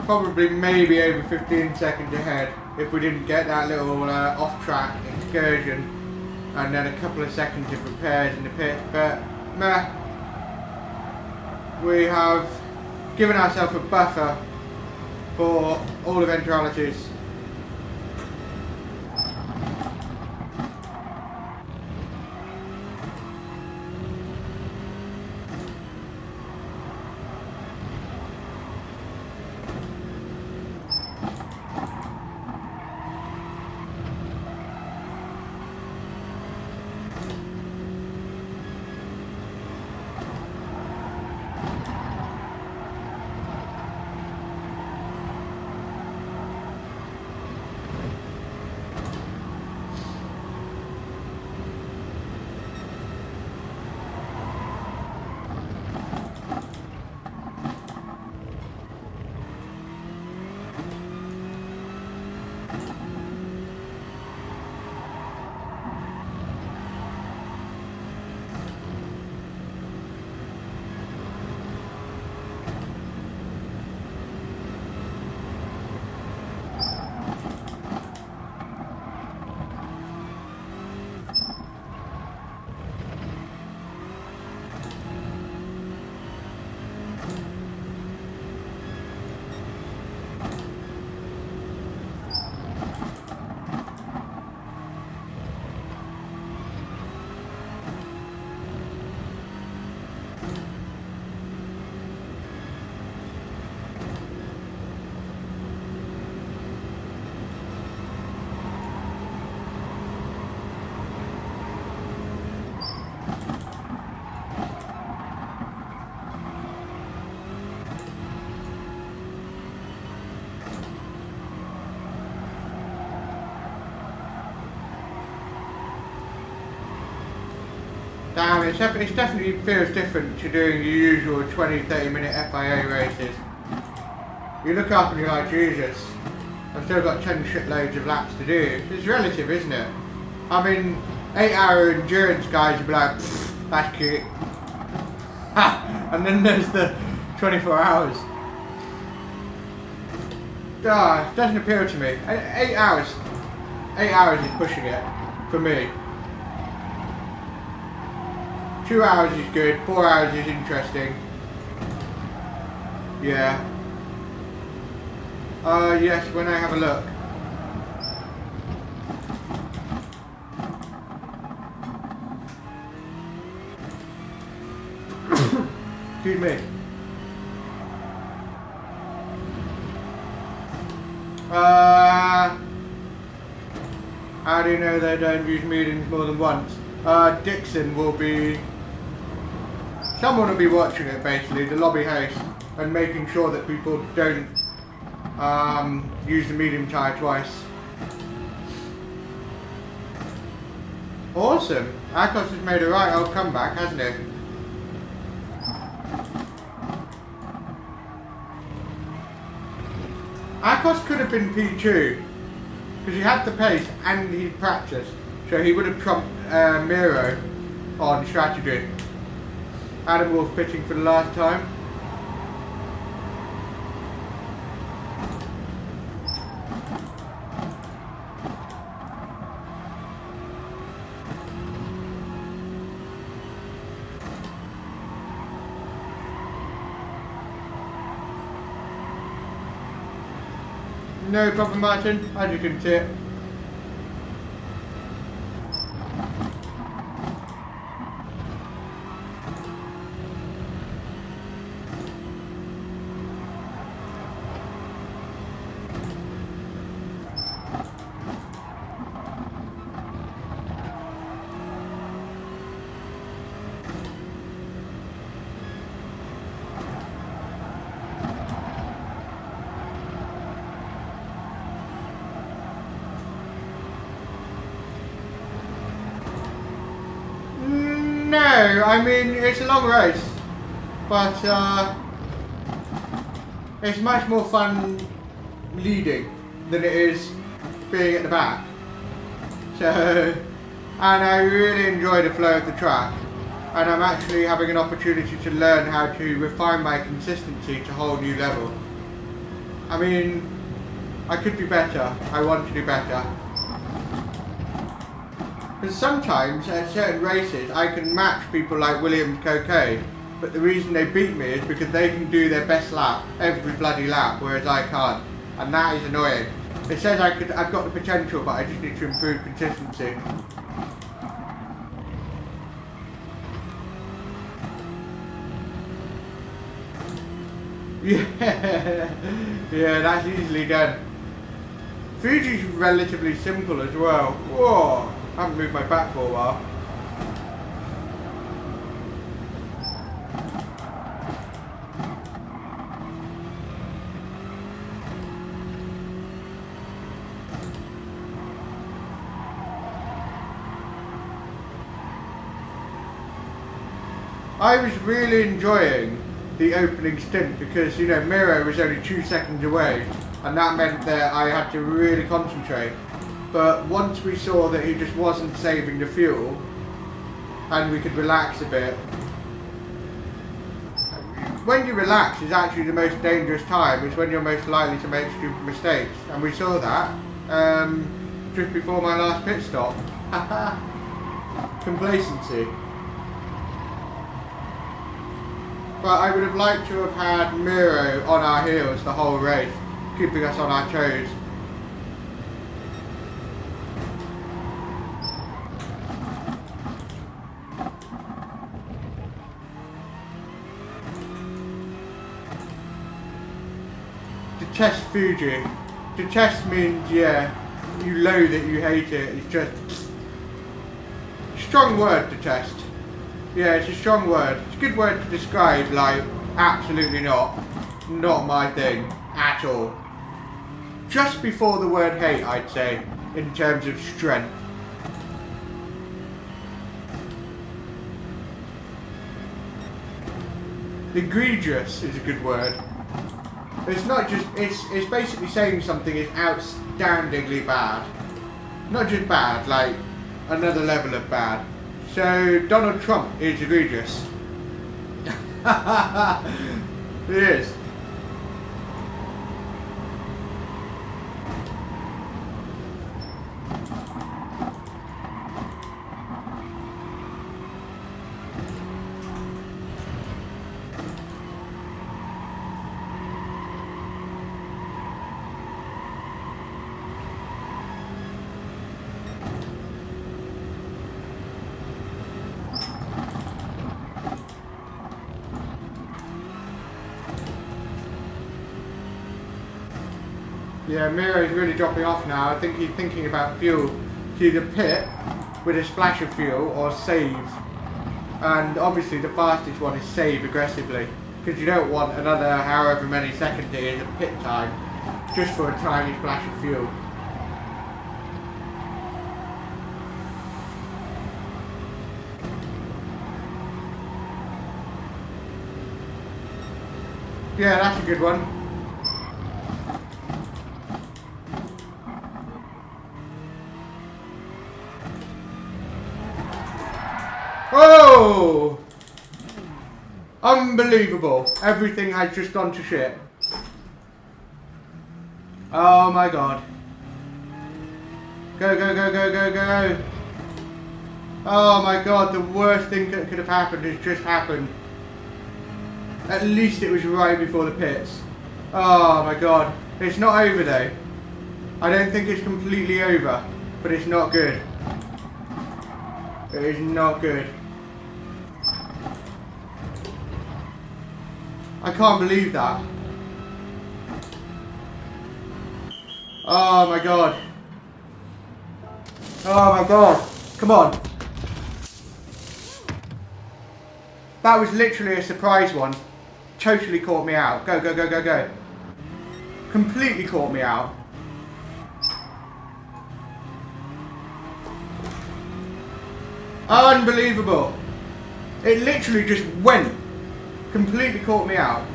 Probably maybe over 15 seconds ahead if we didn't get that little off-track excursion and then a couple of seconds of repairs in the pit. But meh, we have given ourselves a buffer for all eventualities. Damn, it definitely feels different to doing your usual 20-30 minute FIA races. You look up and you're like, Jesus, I've still got 10 shitloads of laps to do. It's relative, isn't it? I mean, 8-hour endurance guys will be like, that's cute. And then there's the 24 hours. It doesn't appeal to me. 8 hours. 8 hours is pushing it for me. 2 hours is good, 4 hours is interesting. Yeah. Yes, when I have a look. Excuse me. How do you know they don't use mediums more than once? Dixon will be... Someone will be watching it basically, the lobby host, and making sure that people don't use the medium tyre twice. Awesome! Akos has made a right old comeback, hasn't he? Akos could have been P2 because he had the pace and he practiced, so he would have trumped Miro on strategy. Adam Wolf pitching for the last time. No problem, Martin, as you can see. No, I mean, it's a long race, but it's much more fun leading than it is being at the back. So, and I really enjoy the flow of the track, and I'm actually having an opportunity to learn how to refine my consistency to a whole new level. I mean, I could do better, I want to do better. Because sometimes at certain races I can match people like Williams Coquet, but the reason they beat me is because they can do their best lap every bloody lap, whereas I can't, and that is annoying. It says I've got the potential, but I just need to improve consistency. Yeah, that's easily done. Fuji's relatively simple as well. Whoa. I haven't moved my back for a while. I was really enjoying the opening stint because, you know, Miro was only 2 seconds away, and that meant that I had to really concentrate. But once we saw that he just wasn't saving the fuel and we could relax a bit, when you relax is actually the most dangerous time. It's when you're most likely to make stupid mistakes, and we saw that just before my last pit stop. Complacency. But I would have liked to have had Miro on our heels the whole race, keeping us on our toes. Detest Fuji. Detest means, yeah, you loathe it, you hate it. It's just... strong word, detest. Yeah, it's a strong word. It's a good word to describe, like, absolutely not. Not my thing. At all. Just before the word hate, I'd say, in terms of strength. Egregious is a good word. It's not just, it's basically saying something is outstandingly bad. Not just bad, like another level of bad. So Donald Trump is egregious. It is. Yeah, Miro is really dropping off now. I think he's thinking about fuel. It's either pit with a splash of fuel or save. And obviously the fastest one is save aggressively. Because you don't want another however many seconds it is of pit time just for a tiny splash of fuel. Yeah, that's a good one. Oh! Unbelievable. Everything has just gone to shit. Oh my god. Go, go, go, go, go, go. Oh my god, the worst thing that could have happened has just happened. At least it was right before the pits. Oh my god. It's not over though. I don't think it's completely over, but it's not good. It is not good. I can't believe that. Oh my god. Oh my god. Come on. That was literally a surprise one. Totally caught me out. Go, go, go, go, go. Completely caught me out. Unbelievable. It literally just went. Completely caught me out.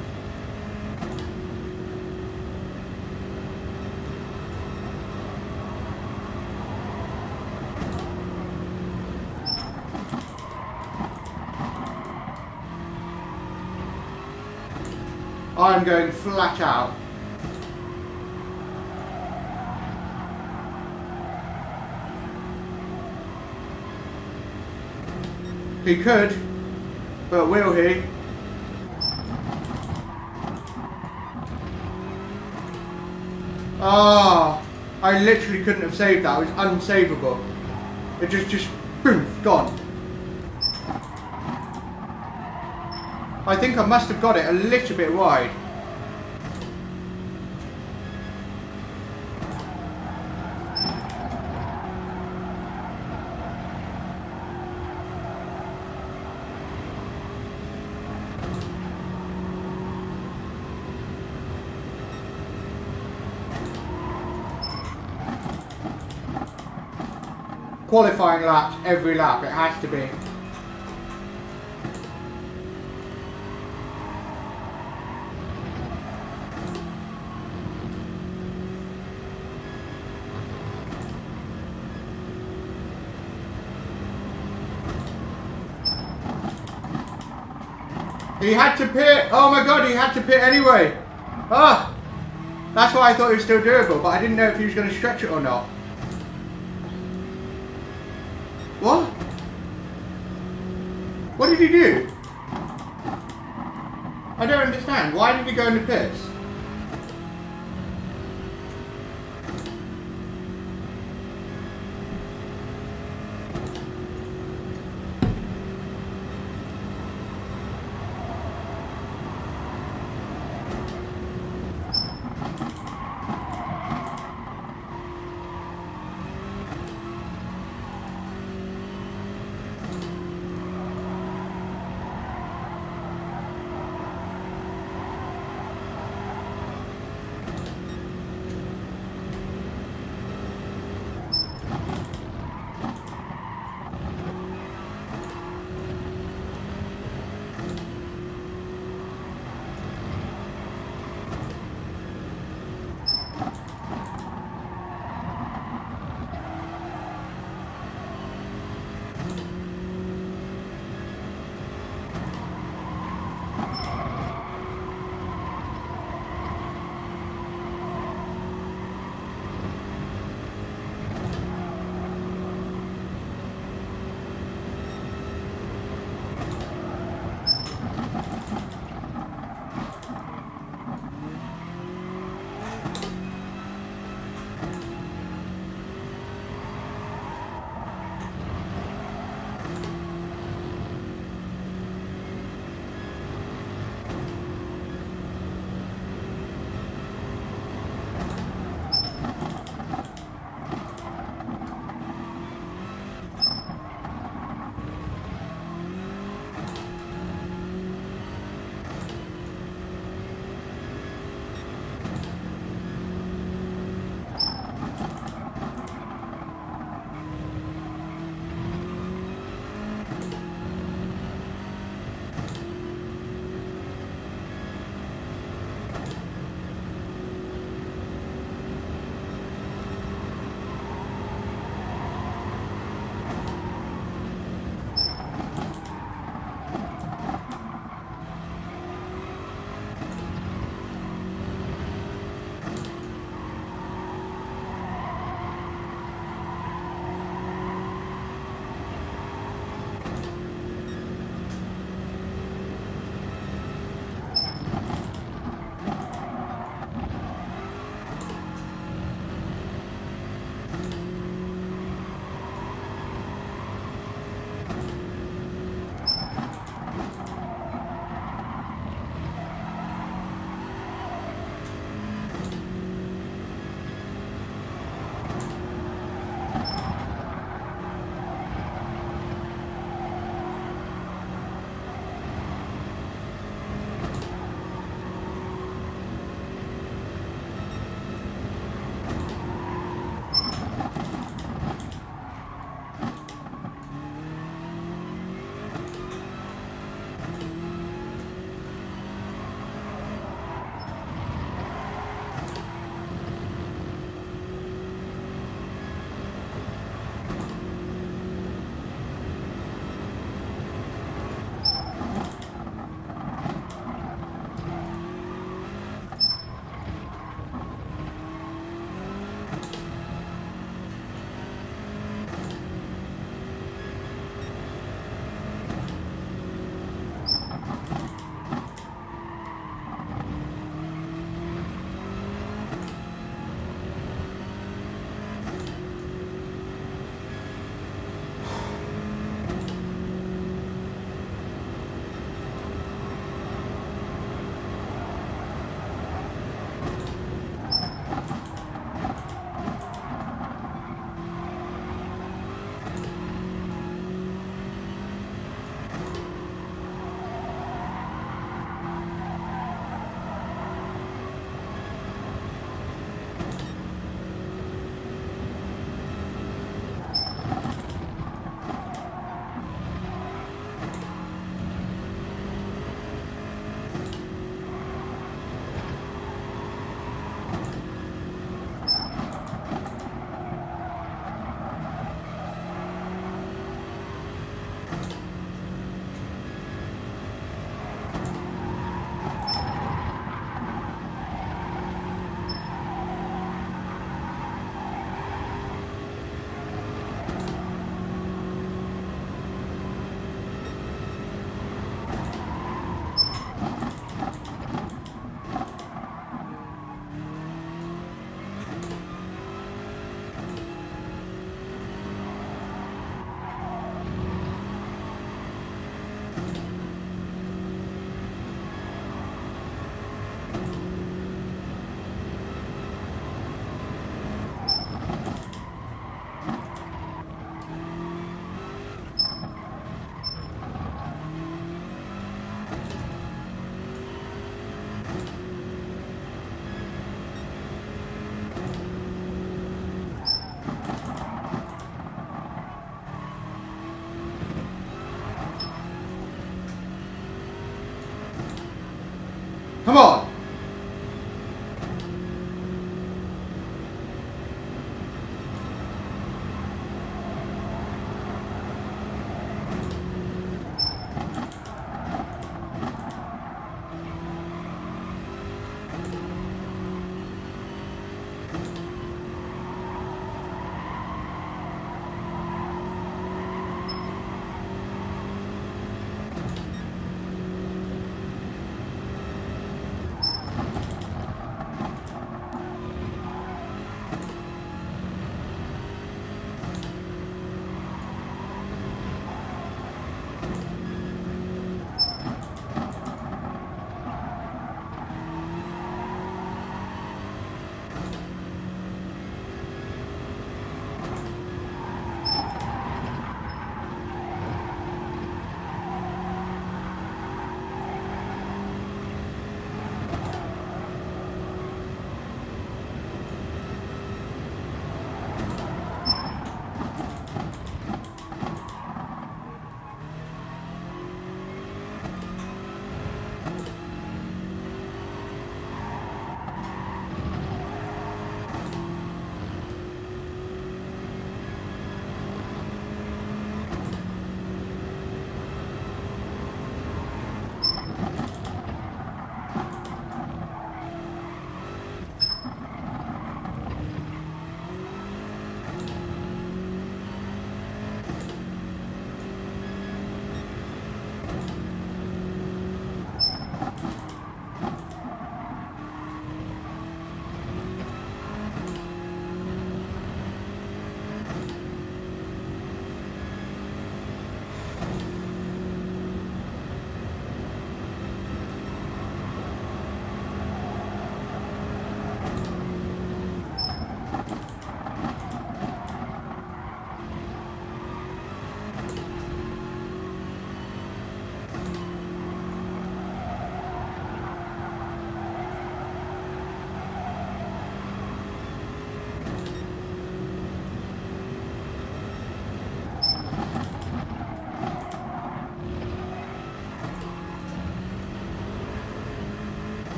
I'm going flat out. He could, but will he? Ah, I literally couldn't have saved that. It was unsavable. It just boom, gone. I think I must have got it a little bit wide. Qualifying laps, every lap, it has to be. He had to pit. Oh my god, he had to pit anyway. Ah, that's why I thought he was still doable, but I didn't know if he was going to stretch it or not. What? What did he do? I don't understand. Why did he go in the pits?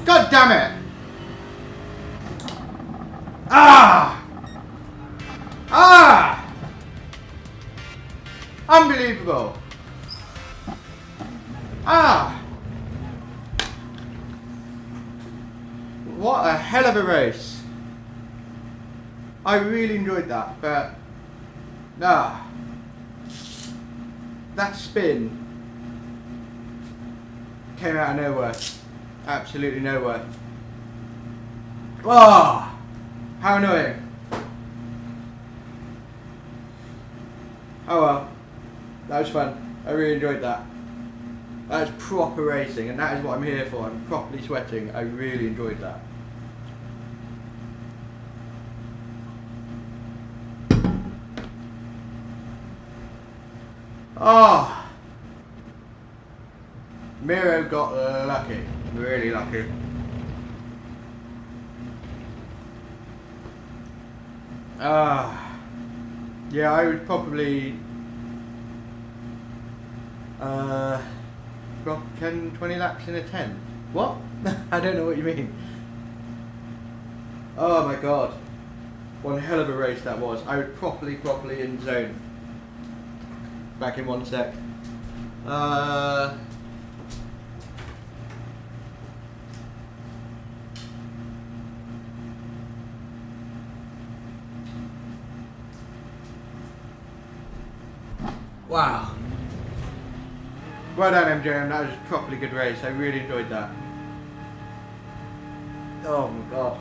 God damn it! Ah! Ah! Unbelievable! Ah! What a hell of a race. I really enjoyed that, but that spin came out of nowhere. Absolutely nowhere. Oh, how annoying. Oh well, that was fun. I really enjoyed that. That was proper racing, and that is what I'm here for. I'm properly sweating. I really enjoyed that. Oh, Miro got lucky, really lucky. Yeah, I would probably 20 laps in a 10. What? I don't know what you mean. Oh my god. One hell of a race that was. I was properly in zone. Back in one sec. Wow. Well done, MJM. That was a properly good race. I really enjoyed that. Oh my god.